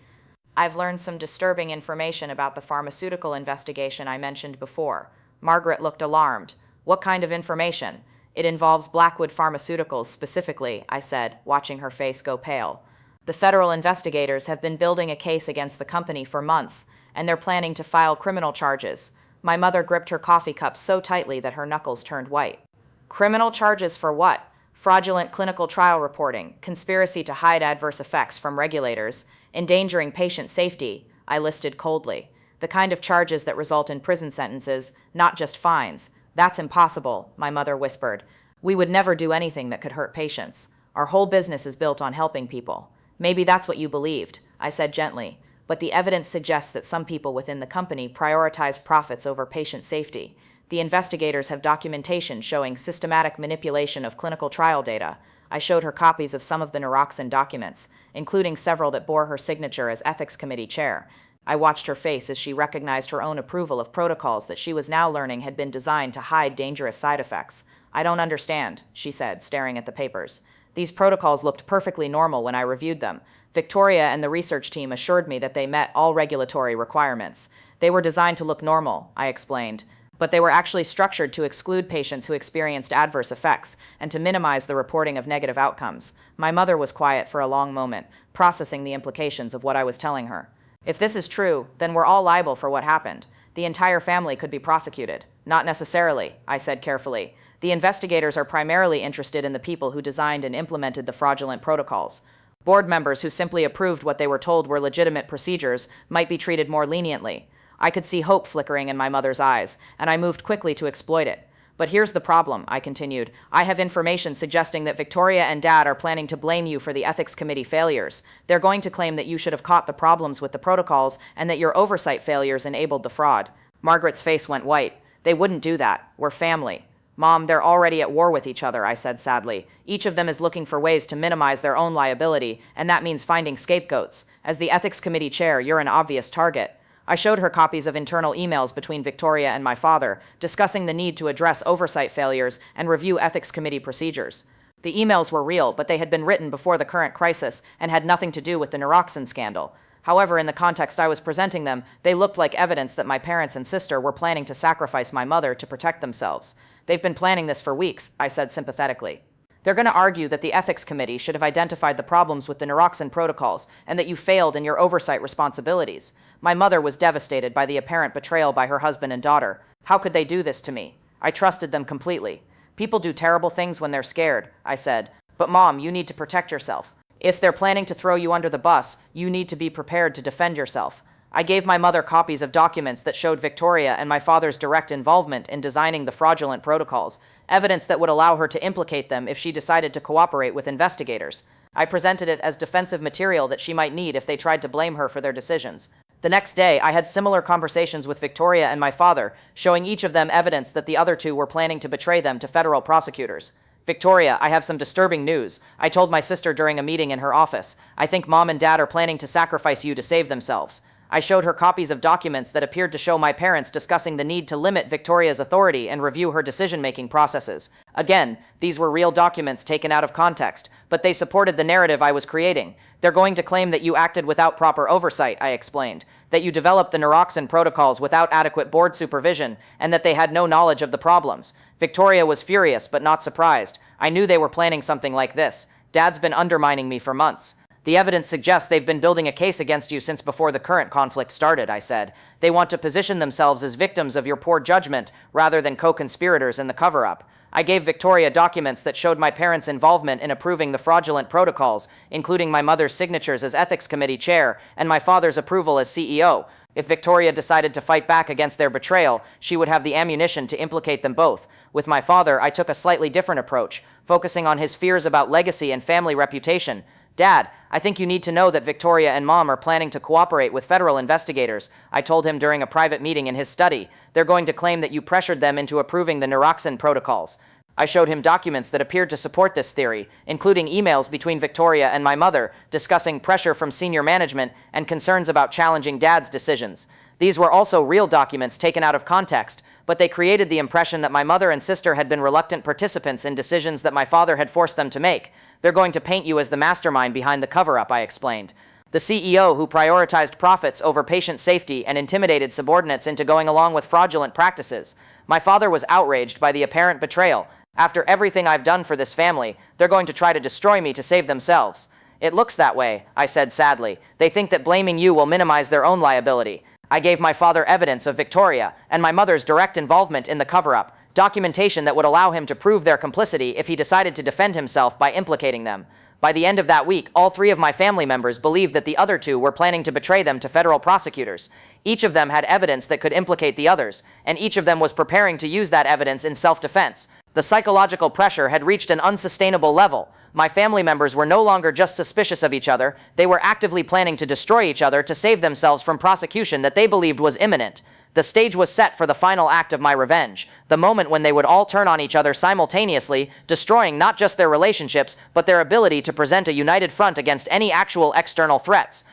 A: "I've learned some disturbing information about the pharmaceutical investigation I mentioned before." Margaret looked alarmed. "What kind of information?" "It involves Blackwood Pharmaceuticals specifically," I said, watching her face go pale. "The federal investigators have been building a case against the company for months, and they're planning to file criminal charges." My mother gripped her coffee cup so tightly that her knuckles turned white. "Criminal charges for what?" "Fraudulent clinical trial reporting, conspiracy to hide adverse effects from regulators, endangering patient safety," I listed coldly. "The kind of charges that result in prison sentences, not just fines." "That's impossible," my mother whispered. "We would never do anything that could hurt patients. Our whole business is built on helping people." "Maybe that's what you believed," I said gently, "but the evidence suggests that some people within the company prioritize profits over patient safety. The investigators have documentation showing systematic manipulation of clinical trial data." I showed her copies of some of the Noroxen documents, including several that bore her signature as Ethics Committee chair. I watched her face as she recognized her own approval of protocols that she was now learning had been designed to hide dangerous side effects. "I don't understand," she said, staring at the papers. "These protocols looked perfectly normal when I reviewed them. Victoria and the research team assured me that they met all regulatory requirements. They were designed to look normal," I explained, "but they were actually structured to exclude patients who experienced adverse effects and to minimize the reporting of negative outcomes." My mother was quiet for a long moment, processing the implications of what I was telling her. "If this is true, then we're all liable for what happened. The entire family could be prosecuted." "Not necessarily," I said carefully. "The investigators are primarily interested in the people who designed and implemented the fraudulent protocols. Board members who simply approved what they were told were legitimate procedures might be treated more leniently." I could see hope flickering in my mother's eyes, and I moved quickly to exploit it. "But here's the problem," I continued. "I have information suggesting that Victoria and Dad are planning to blame you for the Ethics Committee failures. They're going to claim that you should have caught the problems with the protocols and that your oversight failures enabled the fraud." Margaret's face went white. "They wouldn't do that. We're family." "Mom, they're already at war with each other," I said sadly. "Each of them is looking for ways to minimize their own liability, and that means finding scapegoats. As the Ethics Committee chair, you're an obvious target." I showed her copies of internal emails between Victoria and my father, discussing the need to address oversight failures and review Ethics Committee procedures. The emails were real, but they had been written before the current crisis and had nothing to do with the Noroxen scandal. However, in the context I was presenting them, they looked like evidence that my parents and sister were planning to sacrifice my mother to protect themselves. "They've been planning this for weeks," I said sympathetically. "They're going to argue that the Ethics Committee should have identified the problems with the Noroxen protocols and that you failed in your oversight responsibilities." My mother was devastated by the apparent betrayal by her husband and daughter. "How could they do this to me? I trusted them completely." "People do terrible things when they're scared," I said. "But Mom, you need to protect yourself. If they're planning to throw you under the bus, you need to be prepared to defend yourself." I gave my mother copies of documents that showed Victoria and my father's direct involvement in designing the fraudulent protocols, evidence that would allow her to implicate them if she decided to cooperate with investigators. I presented it as defensive material that she might need if they tried to blame her for their decisions. The next day, I had similar conversations with Victoria and my father, showing each of them evidence that the other two were planning to betray them to federal prosecutors. "Victoria, I have some disturbing news," I told my sister during a meeting in her office. "I think Mom and Dad are planning to sacrifice you to save themselves." I showed her copies of documents that appeared to show my parents discussing the need to limit Victoria's authority and review her decision-making processes. Again, these were real documents taken out of context, but they supported the narrative I was creating. "They're going to claim that you acted without proper oversight," I explained, "that you developed the Noroxen protocols without adequate board supervision, and that they had no knowledge of the problems." Victoria was furious but not surprised. "I knew they were planning something like this. Dad's been undermining me for months." "The evidence suggests they've been building a case against you since before the current conflict started," I said. "They want to position themselves as victims of your poor judgment rather than co-conspirators in the cover-up." I gave Victoria documents that showed my parents' involvement in approving the fraudulent protocols, including my mother's signatures as Ethics Committee chair and my father's approval as CEO. If Victoria decided to fight back against their betrayal, she would have the ammunition to implicate them both. With my father, I took a slightly different approach, focusing on his fears about legacy and family reputation. "Dad, I think you need to know that Victoria and Mom are planning to cooperate with federal investigators," I told him during a private meeting in his study. "They're going to claim that you pressured them into approving the Noroxen protocols." I showed him documents that appeared to support this theory, including emails between Victoria and my mother discussing pressure from senior management and concerns about challenging Dad's decisions.
B: These were also real documents taken out of context, but they created the impression that my mother and sister had been reluctant participants in decisions that my father had forced them to make. They're going to paint you as the mastermind behind the cover-up, I explained. The CEO who prioritized profits over patient safety and intimidated subordinates into going along with fraudulent practices. My father was outraged by the apparent betrayal. After everything I've done for this family, they're going to try to destroy me to save themselves. It looks that way, I said sadly. They think that blaming you will minimize their own liability. I gave my father evidence of Victoria and my mother's direct involvement in the cover-up, documentation that would allow him to prove their complicity if he decided to defend himself by implicating them. By the end of that week, all three of my family members believed that the other two were planning to betray them to federal prosecutors. Each of them had evidence that could implicate the others, and each of them was preparing to use that evidence in self-defense. The psychological pressure had reached an unsustainable level. My family members were no longer just suspicious of each other, they were actively planning to destroy each other to save themselves from prosecution that they believed was imminent. The stage was set for the final act of my revenge, the moment when they would all turn on each other simultaneously, destroying not just their relationships, but their ability to present a united front against any actual external threats.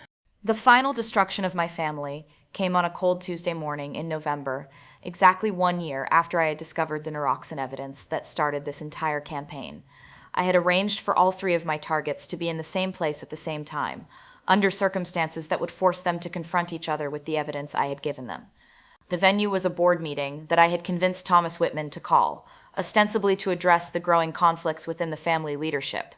A: The final destruction of my family came on a cold Tuesday morning in November, exactly 1 year after I had discovered the Neuroxin evidence that started this entire campaign. I had arranged for all three of my targets to be in the same place at the same time, under circumstances that would force them to confront each other with the evidence I had given them. The venue was a board meeting that I had convinced Thomas Whitman to call, ostensibly to address the growing conflicts within the family leadership.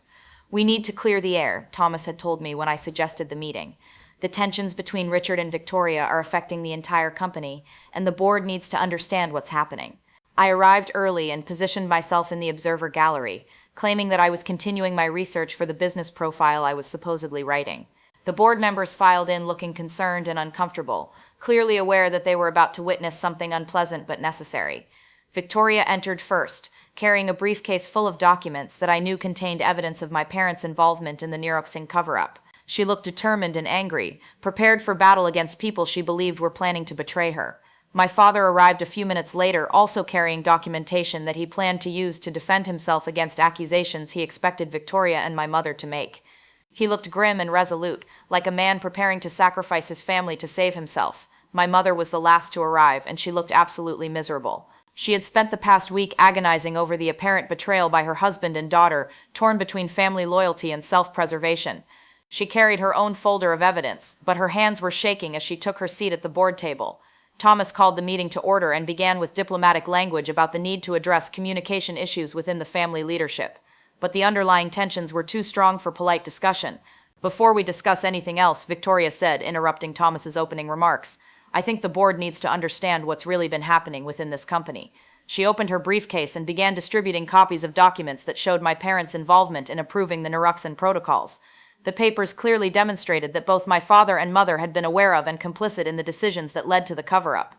A: "We need to clear the air," Thomas had told me when I suggested the meeting. "The tensions between Richard and Victoria are affecting the entire company, and the board needs to understand what's happening." I arrived early and positioned myself in the observer gallery, claiming that I was continuing my research for the business profile I was supposedly writing. The board members filed in looking concerned and uncomfortable, clearly aware that they were about to witness something unpleasant but necessary. Victoria entered first, carrying a briefcase full of documents that I knew contained evidence of my parents' involvement in the Neuroxin cover-up. She looked determined and angry, prepared for battle against people she believed were planning to betray her. My father arrived a few minutes later, also carrying documentation that he planned to use to defend himself against accusations he expected Victoria and my mother to make. He looked grim and resolute, like a man preparing to sacrifice his family to save himself. My mother was the last to arrive, and she looked absolutely miserable. She had spent the past week agonizing over the apparent betrayal by her husband and daughter, torn between family loyalty and self-preservation. She carried her own folder of evidence, but her hands were shaking as she took her seat at the board table. Thomas called the meeting to order and began with diplomatic language about the need to address communication issues within the family leadership. But the underlying tensions were too strong for polite discussion. "Before we discuss anything else," Victoria said, interrupting Thomas's opening remarks, "I think the board needs to understand what's really been happening within this company." She opened her briefcase and began distributing copies of documents that showed my parents' involvement in approving the Neuroxin protocols. The papers clearly demonstrated that both my father and mother had been aware of and complicit in the decisions that led to the cover-up.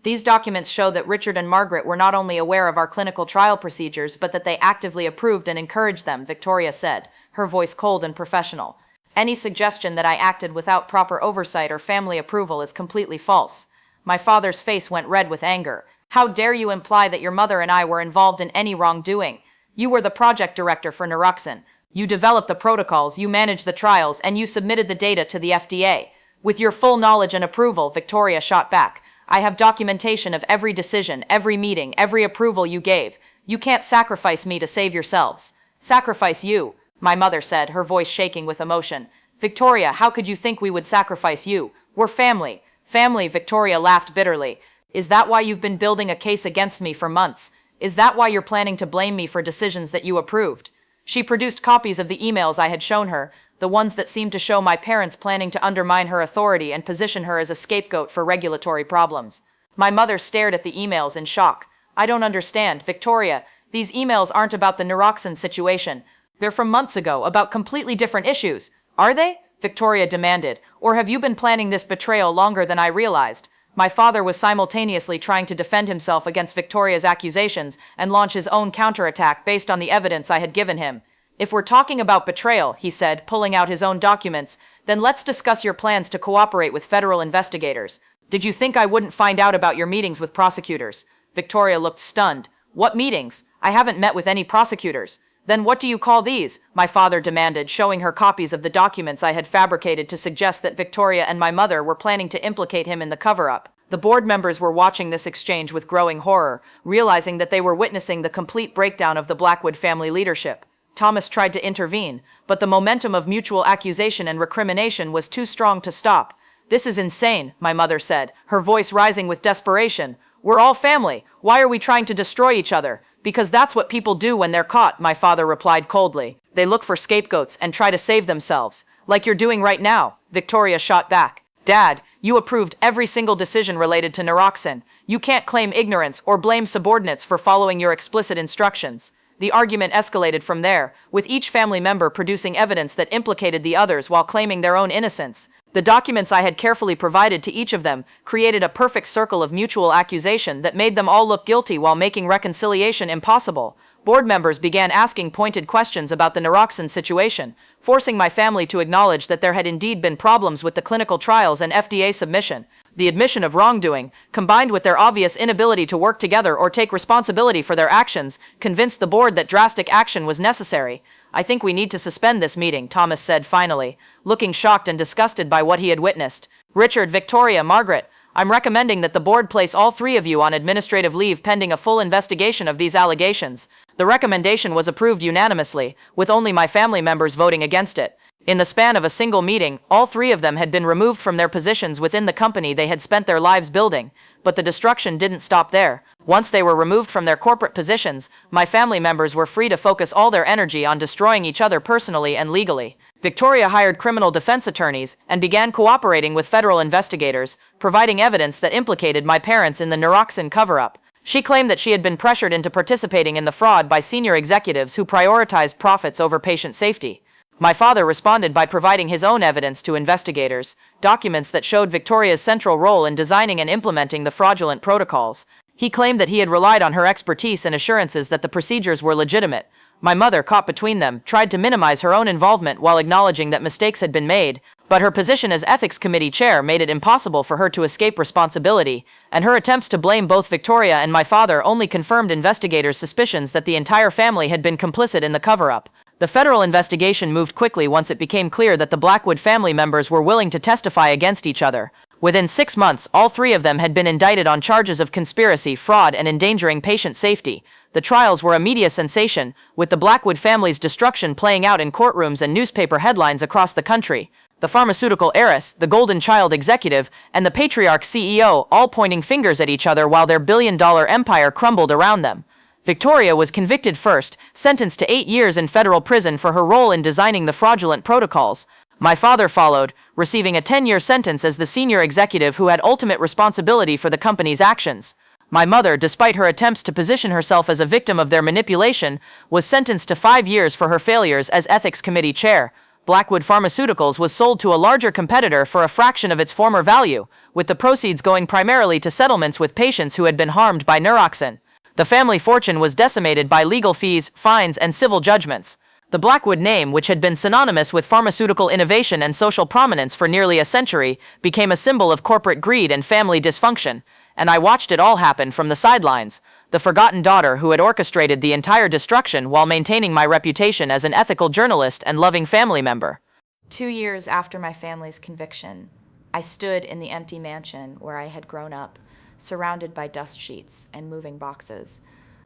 A: These documents show that Richard and Margaret were not only aware of our clinical trial procedures, but that they actively approved and encouraged them, Victoria said, her voice cold and professional. "Any suggestion that I acted without proper oversight or family approval is completely false." My father's face went red with anger. "How dare you imply that your mother and I were involved in any wrongdoing? You were the project director for Neuroxin. You developed the protocols, you managed the trials, and you submitted the data to the FDA. With your full knowledge and approval," Victoria shot back. "I have documentation of every decision, every meeting, every approval you gave. You can't sacrifice me to save yourselves." "Sacrifice you," my mother said, her voice shaking with emotion. "Victoria, how could you think we would sacrifice you? We're family." "Family," Victoria laughed bitterly. "Is that why you've been building a case against me for months? Is that why you're planning to blame me for decisions that you approved?" She produced copies of the emails I had shown her, the ones that seemed to show my parents planning to undermine her authority and position her as a scapegoat for regulatory problems. My mother stared at the emails in shock. "I don't understand, Victoria. These emails aren't about the Neuroxin situation. They're from months ago, about completely different issues. Are they?" Victoria demanded. "Or have you been planning this betrayal longer than I realized?" My father was simultaneously trying to defend himself against Victoria's accusations and launch his own counterattack based on the evidence I had given him. "If we're talking about betrayal," he said, pulling out his own documents, "then let's discuss your plans to cooperate with federal investigators. Did you think I wouldn't find out about your meetings with prosecutors?" Victoria looked stunned. "What meetings? I haven't met with any prosecutors."
B: Then what do you call these? My father demanded, showing her copies of the documents I had fabricated to suggest that Victoria and my mother were planning to implicate him in the cover-up. The board members were watching this exchange with growing horror, realizing that they were witnessing the complete breakdown of the Blackwood family leadership. Thomas tried to intervene, but the momentum of mutual accusation and recrimination was too strong to stop. "This is insane," my mother said, her voice rising with desperation. "We're all family. Why are we trying to destroy each other?" "Because that's what people do when they're caught," my father replied coldly. "They look for scapegoats and try to save themselves. Like you're doing right now," Victoria shot back. "Dad, you approved every single decision related to Naroxen. You can't claim ignorance or blame subordinates for following your explicit instructions." The argument escalated from there, with each family member producing evidence that implicated the others while claiming their own innocence. The documents I had carefully provided to each of them created a perfect circle of mutual accusation that made them all look guilty while making reconciliation impossible. Board members began asking pointed questions about the Naroxen situation, forcing my family to acknowledge that there had indeed been problems with the clinical trials and FDA submission. The admission of wrongdoing, combined with their obvious inability to work together or take responsibility for their actions, convinced the board that drastic action was necessary. "I think we need to suspend this meeting," Thomas said finally, looking shocked and disgusted by what he had witnessed. "Richard, Victoria, Margaret, I'm recommending that the board place all three of you on administrative leave pending a full investigation of these allegations." The recommendation was approved unanimously, with only my family members voting against it. In the span of a single meeting, all three of them had been removed from their positions within the company they had spent their lives building. But the destruction didn't stop there. Once they were removed from their corporate positions, my family members were free to focus all their energy on destroying each other personally and legally. Victoria hired criminal defense attorneys and began cooperating with federal investigators, providing evidence that implicated my parents in the Naroxen cover-up. She claimed that she had been pressured into participating in the fraud by senior executives who prioritized profits over patient safety. My father responded by providing his own evidence to investigators, documents that showed Victoria's central role in designing and implementing the fraudulent protocols. He claimed that he had relied on her expertise and assurances that the procedures were legitimate. My mother, caught between them, tried to minimize her own involvement while acknowledging that mistakes had been made, but her position as Ethics Committee chair made it impossible for her to escape responsibility, and her attempts to blame both Victoria and my father only confirmed investigators' suspicions that the entire family had been complicit in the cover-up. The federal investigation moved quickly once it became clear that the Blackwood family members were willing to testify against each other. Within 6 months, all three of them had been indicted on charges of conspiracy, fraud, and endangering patient safety. The trials were a media sensation, with the Blackwood family's destruction playing out in courtrooms and newspaper headlines across the country. The pharmaceutical heiress, the golden child executive, and the patriarch CEO all pointing fingers at each other while their billion-dollar empire crumbled around them. Victoria was convicted first, sentenced to 8 years in federal prison for her role in designing the fraudulent protocols. My father followed, receiving a 10-year sentence as the senior executive who had ultimate responsibility for the company's actions. My mother, despite her attempts to position herself as a victim of their manipulation, was sentenced to 5 years for her failures as Ethics Committee chair. Blackwood Pharmaceuticals was sold to a larger competitor for a fraction of its former value, with the proceeds going primarily to settlements with patients who had been harmed by Naroxen. The family fortune was decimated by legal fees, fines, and civil judgments. The Blackwood name, which had been synonymous with pharmaceutical innovation and social prominence for nearly a century, became a symbol of corporate greed and family dysfunction, and I watched it all happen from the sidelines, the forgotten daughter who had orchestrated the entire destruction while maintaining my reputation as an ethical journalist and loving family member.
A: 2 years after my family's conviction, I stood in the empty mansion where I had grown up, surrounded by dust sheets and moving boxes.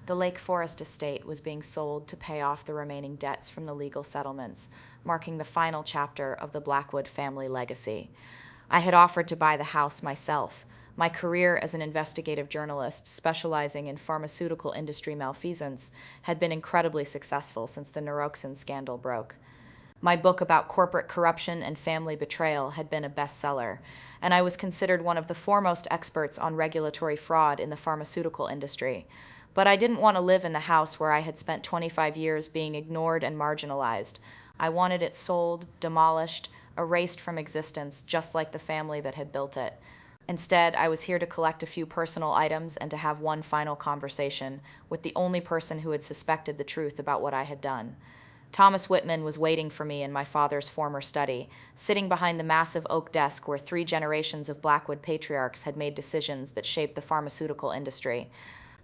A: The Lake Forest estate was being sold to pay off the remaining debts from the legal settlements, marking the final chapter of the Blackwood family legacy. I had offered to buy the house myself. My career as an investigative journalist specializing in pharmaceutical industry malfeasance had been incredibly successful since the Naroxen scandal broke. My book about corporate corruption and family betrayal had been a bestseller, and I was considered one of the foremost experts on regulatory fraud in the pharmaceutical industry. But I didn't want to live in the house where I had spent 25 years being ignored and marginalized. I wanted it sold, demolished, erased from existence, just like the family that had built it. Instead, I was here to collect a few personal items and to have one final conversation with the only person who had suspected the truth about what I had done. Thomas Whitman was waiting for me in my father's former study, sitting behind the massive oak desk where 3 generations of Blackwood patriarchs had made decisions that shaped the pharmaceutical industry.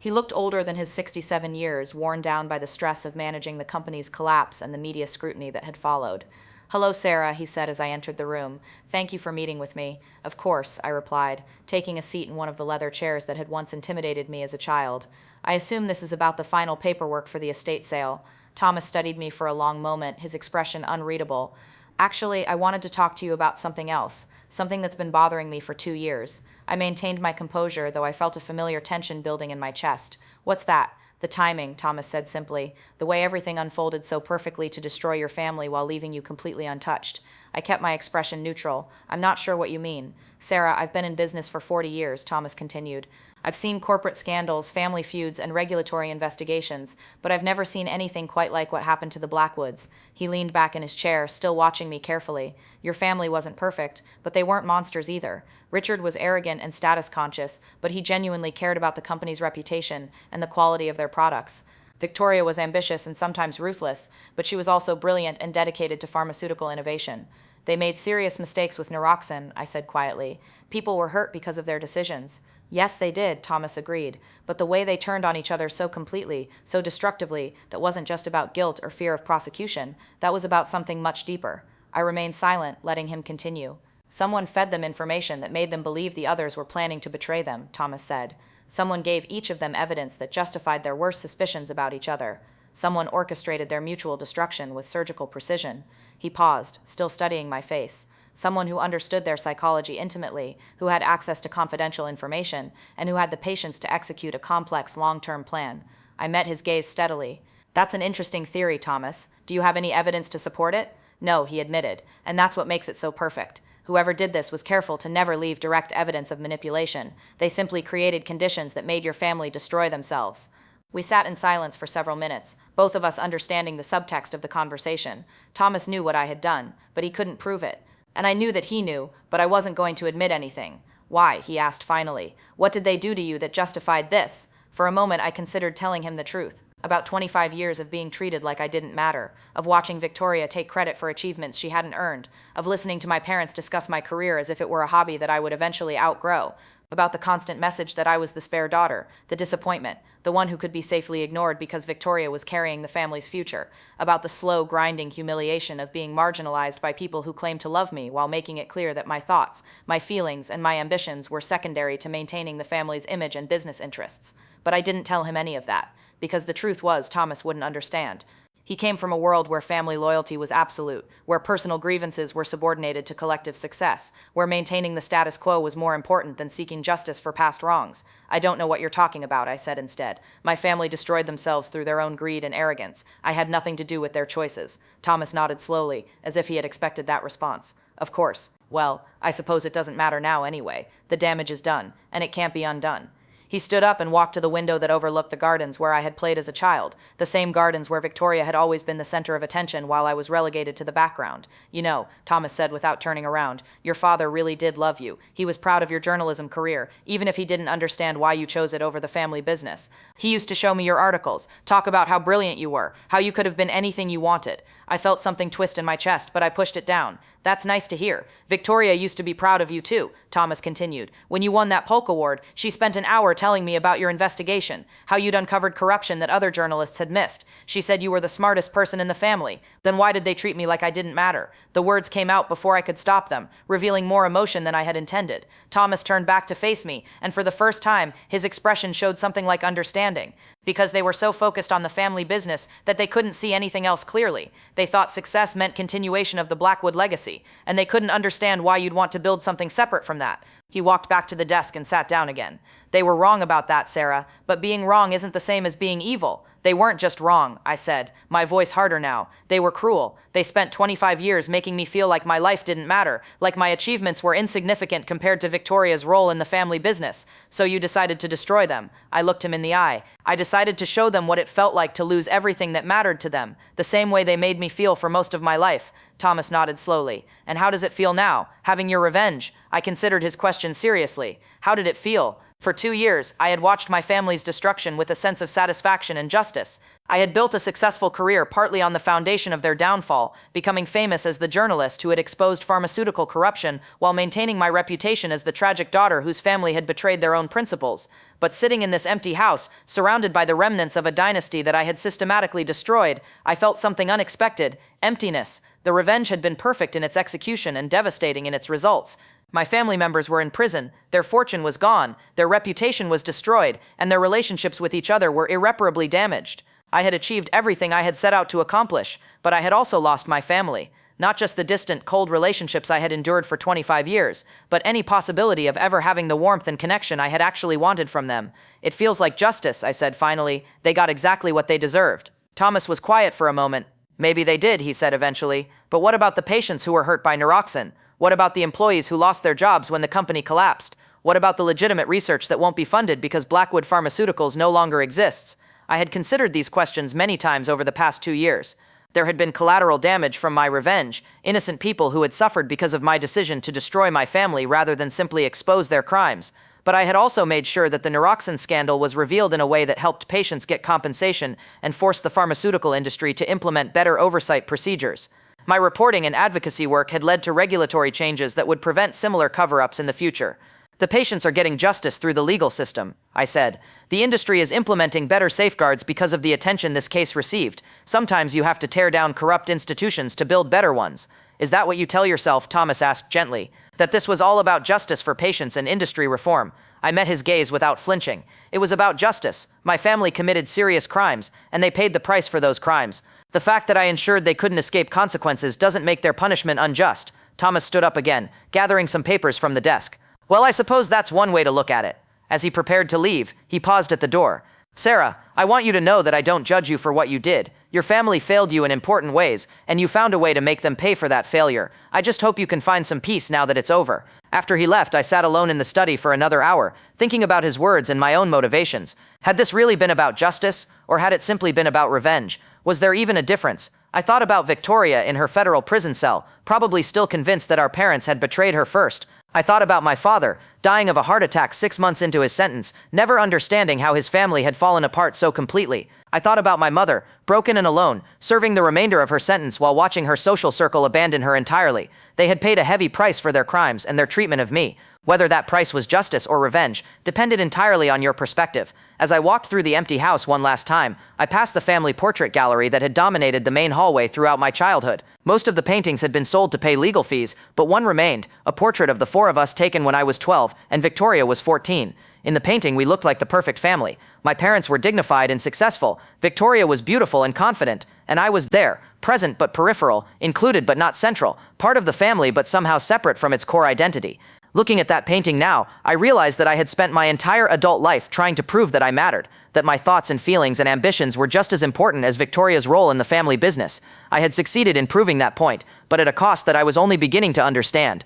A: He looked older than his 67 years, worn down by the stress of managing the company's collapse and the media scrutiny that had followed. "Hello, Sarah," he said as I entered the room. "Thank you for meeting with me." "Of course," I replied, taking a seat in one of the leather chairs that had once intimidated me as a child. "I assume this is about the final paperwork for the estate sale." Thomas studied me for a long moment, his expression unreadable. "Actually, I wanted to talk to you about something else, something that's been bothering me for 2 years." I maintained my composure, though I felt a familiar tension building in my chest. "What's that?" "The timing," Thomas said simply. "The way everything unfolded so perfectly to destroy your family while leaving you completely untouched." I kept my expression neutral. "I'm not sure what you mean." "Sarah, I've been in business for 40 years, Thomas continued. "I've seen corporate scandals, family feuds, and regulatory investigations, but I've never seen anything quite like what happened to the Blackwoods." He leaned back in his chair, still watching me carefully. "Your family wasn't perfect, but they weren't monsters either. Richard was arrogant and status-conscious, but he genuinely cared about the company's reputation and the quality of their products. Victoria was ambitious and sometimes ruthless, but she was also brilliant and dedicated to pharmaceutical innovation. They made serious mistakes with Neuroxin," I said quietly. "People were hurt because of their decisions." "Yes, they did," Thomas agreed, "but the way they turned on each other so completely, so destructively, that wasn't just about guilt or fear of prosecution, that was about something much deeper." I remained silent, letting him continue. "Someone fed them information that made them believe the others were planning to betray them," Thomas said. "Someone gave each of them evidence that justified their worst suspicions about each other. Someone orchestrated their mutual destruction with surgical precision." He paused, still studying my face. "Someone who understood their psychology intimately, who had access to confidential information, and who had the patience to execute a complex long-term plan." I met his gaze steadily. "That's an interesting theory, Thomas. Do you have any evidence to support it?" "No," he admitted, "and that's what makes it so perfect. Whoever did this was careful to never leave direct evidence of manipulation. They simply created conditions that made your family destroy themselves." We sat in silence for several minutes, both of us understanding the subtext of the conversation. Thomas knew what I had done, but he couldn't prove it. And I knew that he knew, but I wasn't going to admit anything. "Why?" he asked finally. "What did they do to you that justified this?" For a moment I considered telling him the truth. About 25 years of being treated like I didn't matter, of watching Victoria take credit for achievements she hadn't earned, of listening to my parents discuss my career as if it were a hobby that I would eventually outgrow, about the constant message that I was the spare daughter, the disappointment, the one who could be safely ignored because Victoria was carrying the family's future, about the slow, grinding humiliation of being marginalized by people who claimed to love me while making it clear that my thoughts, my feelings, and my ambitions were secondary to maintaining the family's image and business interests. But I didn't tell him any of that, because the truth was Thomas wouldn't understand. He came from a world where family loyalty was absolute, where personal grievances were subordinated to collective success, where maintaining the status quo was more important than seeking justice for past wrongs. "I don't know what you're talking about," I said instead. "My family destroyed themselves through their own greed and arrogance. I had nothing to do with their choices." Thomas nodded slowly, as if he had expected that response. "Of course. Well, I suppose it doesn't matter now anyway. The damage is done, and it can't be undone." He stood up and walked to the window that overlooked the gardens where I had played as a child, the same gardens where Victoria had always been the center of attention while I was relegated to the background. "You know," Thomas said without turning around, "your father really did love you. He was proud of your journalism career, even if he didn't understand why you chose it over the family business. He used to show me your articles, talk about how brilliant you were, how you could have been anything you wanted." I felt something twist in my chest, but I pushed it down. "That's nice to hear. Victoria used to be proud of you too," Thomas continued. "When you won that Polk Award, she spent an hour telling me about your investigation, how you'd uncovered corruption that other journalists had missed. She said you were the smartest person in the family. Then why did they treat me like I didn't matter?" The words came out before I could stop them, revealing more emotion than I had intended. Thomas turned back to face me, and for the first time, his expression showed something like understanding. "Because they were so focused on the family business that they couldn't see anything else clearly. They thought success meant continuation of the Blackwood legacy, and they couldn't understand why you'd want to build something separate from that." He walked back to the desk and sat down again. "They were wrong about that, Sarah, but being wrong isn't the same as being evil." "They weren't just wrong," I said, my voice harder now. "They were cruel. They spent 25 years making me feel like my life didn't matter, like my achievements were insignificant compared to Victoria's role in the family business. So you decided to destroy them." I looked him in the eye. "I decided to show them what it felt like to lose everything that mattered to them, the same way they made me feel for most of my life." Thomas nodded slowly. "And how does it feel now, having your revenge?" I considered his question seriously. How did it feel?
B: For 2 years, I had watched my family's destruction with a sense of satisfaction and justice. I had built a successful career partly on the foundation of their downfall, becoming famous as the journalist who had exposed pharmaceutical corruption while maintaining my reputation as the tragic daughter whose family had betrayed their own principles. But sitting in this empty house, surrounded by the remnants of a dynasty that I had systematically destroyed, I felt something unexpected: emptiness. The revenge had been perfect in its execution and devastating in its results. My family members were in prison, their fortune was gone, their reputation was destroyed, and their relationships with each other were irreparably damaged. I had achieved everything I had set out to accomplish, but I had also lost my family. Not just the distant, cold relationships I had endured for 25 years, but any possibility of ever having the warmth and connection I had actually wanted from them. It feels like justice, I said finally. They got exactly what they deserved. Thomas was quiet for a moment. Maybe they did, he said eventually. But what about the patients who were hurt by Neuroxin? What about the employees who lost their jobs when the company collapsed? What about the legitimate research that won't be funded because Blackwood Pharmaceuticals no longer exists? I had considered these questions many times over the past 2 years. There had been collateral damage from my revenge, innocent people who had suffered because of my decision to destroy my family rather than simply expose their crimes. But I had also made sure that the Neuroxin scandal was revealed in a way that helped patients get compensation and forced the pharmaceutical industry to implement better oversight procedures. My reporting and advocacy work had led to regulatory changes that would prevent similar cover-ups in the future. The patients are getting justice through the legal system, I said. The industry is implementing better safeguards because of the attention this case received. Sometimes you have to tear down corrupt institutions to build better ones. Is that what you tell yourself? Thomas asked gently. That this was all about justice for patients and industry reform. I met his gaze without flinching. It was about justice. My family committed serious crimes, and they paid the price for those crimes. The fact that I ensured they couldn't escape consequences doesn't make their punishment unjust. Thomas stood up again, gathering some papers from the desk. Well, I suppose that's one way to look at it. As he prepared to leave, he paused at the door. Sarah, I want you to know that I don't judge you for what you did. Your family failed you in important ways, and you found a way to make them pay for that failure. I just hope you can find some peace now that it's over. After he left, I sat alone in the study for another hour, thinking about his words and my own motivations. Had this really been about justice, or had it simply been about revenge? Was there even a difference? I thought about Victoria in her federal prison cell, probably still convinced that our parents had betrayed her first. I thought about my father, dying of a heart attack 6 months into his sentence, never understanding how his family had fallen apart so completely. I thought about my mother, broken and alone, serving the remainder of her sentence while watching her social circle abandon her entirely. They had paid a heavy price for their crimes and their treatment of me. Whether that price was justice or revenge depended entirely on your perspective. As I walked through the empty house one last time, I passed the family portrait gallery that had dominated the main hallway throughout my childhood. Most of the paintings had been sold to pay legal fees, but one remained, a portrait of the 4 of us taken when I was 12 and Victoria was 14. In the painting, we looked like the perfect family. My parents were dignified and successful. Victoria was beautiful and confident, and I was there, present but peripheral, included but not central, part of the family but somehow separate from its core identity. Looking at that painting now, I realized that I had spent my entire adult life trying to prove that I mattered, that my thoughts and feelings and ambitions were just as important as Victoria's role in the family business. I had succeeded in proving that point, but at a cost that I was only beginning to understand.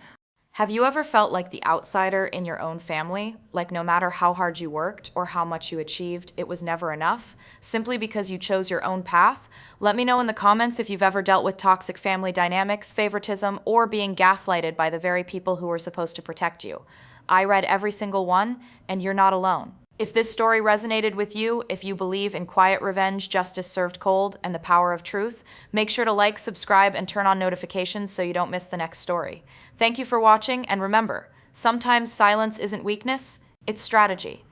A: Have you ever felt like the outsider in your own family? Like no matter how hard you worked or how much you achieved, it was never enough, simply because you chose your own path? Let me know in the comments if you've ever dealt with toxic family dynamics, favoritism, or being gaslighted by the very people who were supposed to protect you. I read every single one, and you're not alone. If this story resonated with you, if you believe in quiet revenge, justice served cold, and the power of truth, make sure to like, subscribe, and turn on notifications so you don't miss the next story. Thank you for watching, and remember, sometimes silence isn't weakness, it's strategy.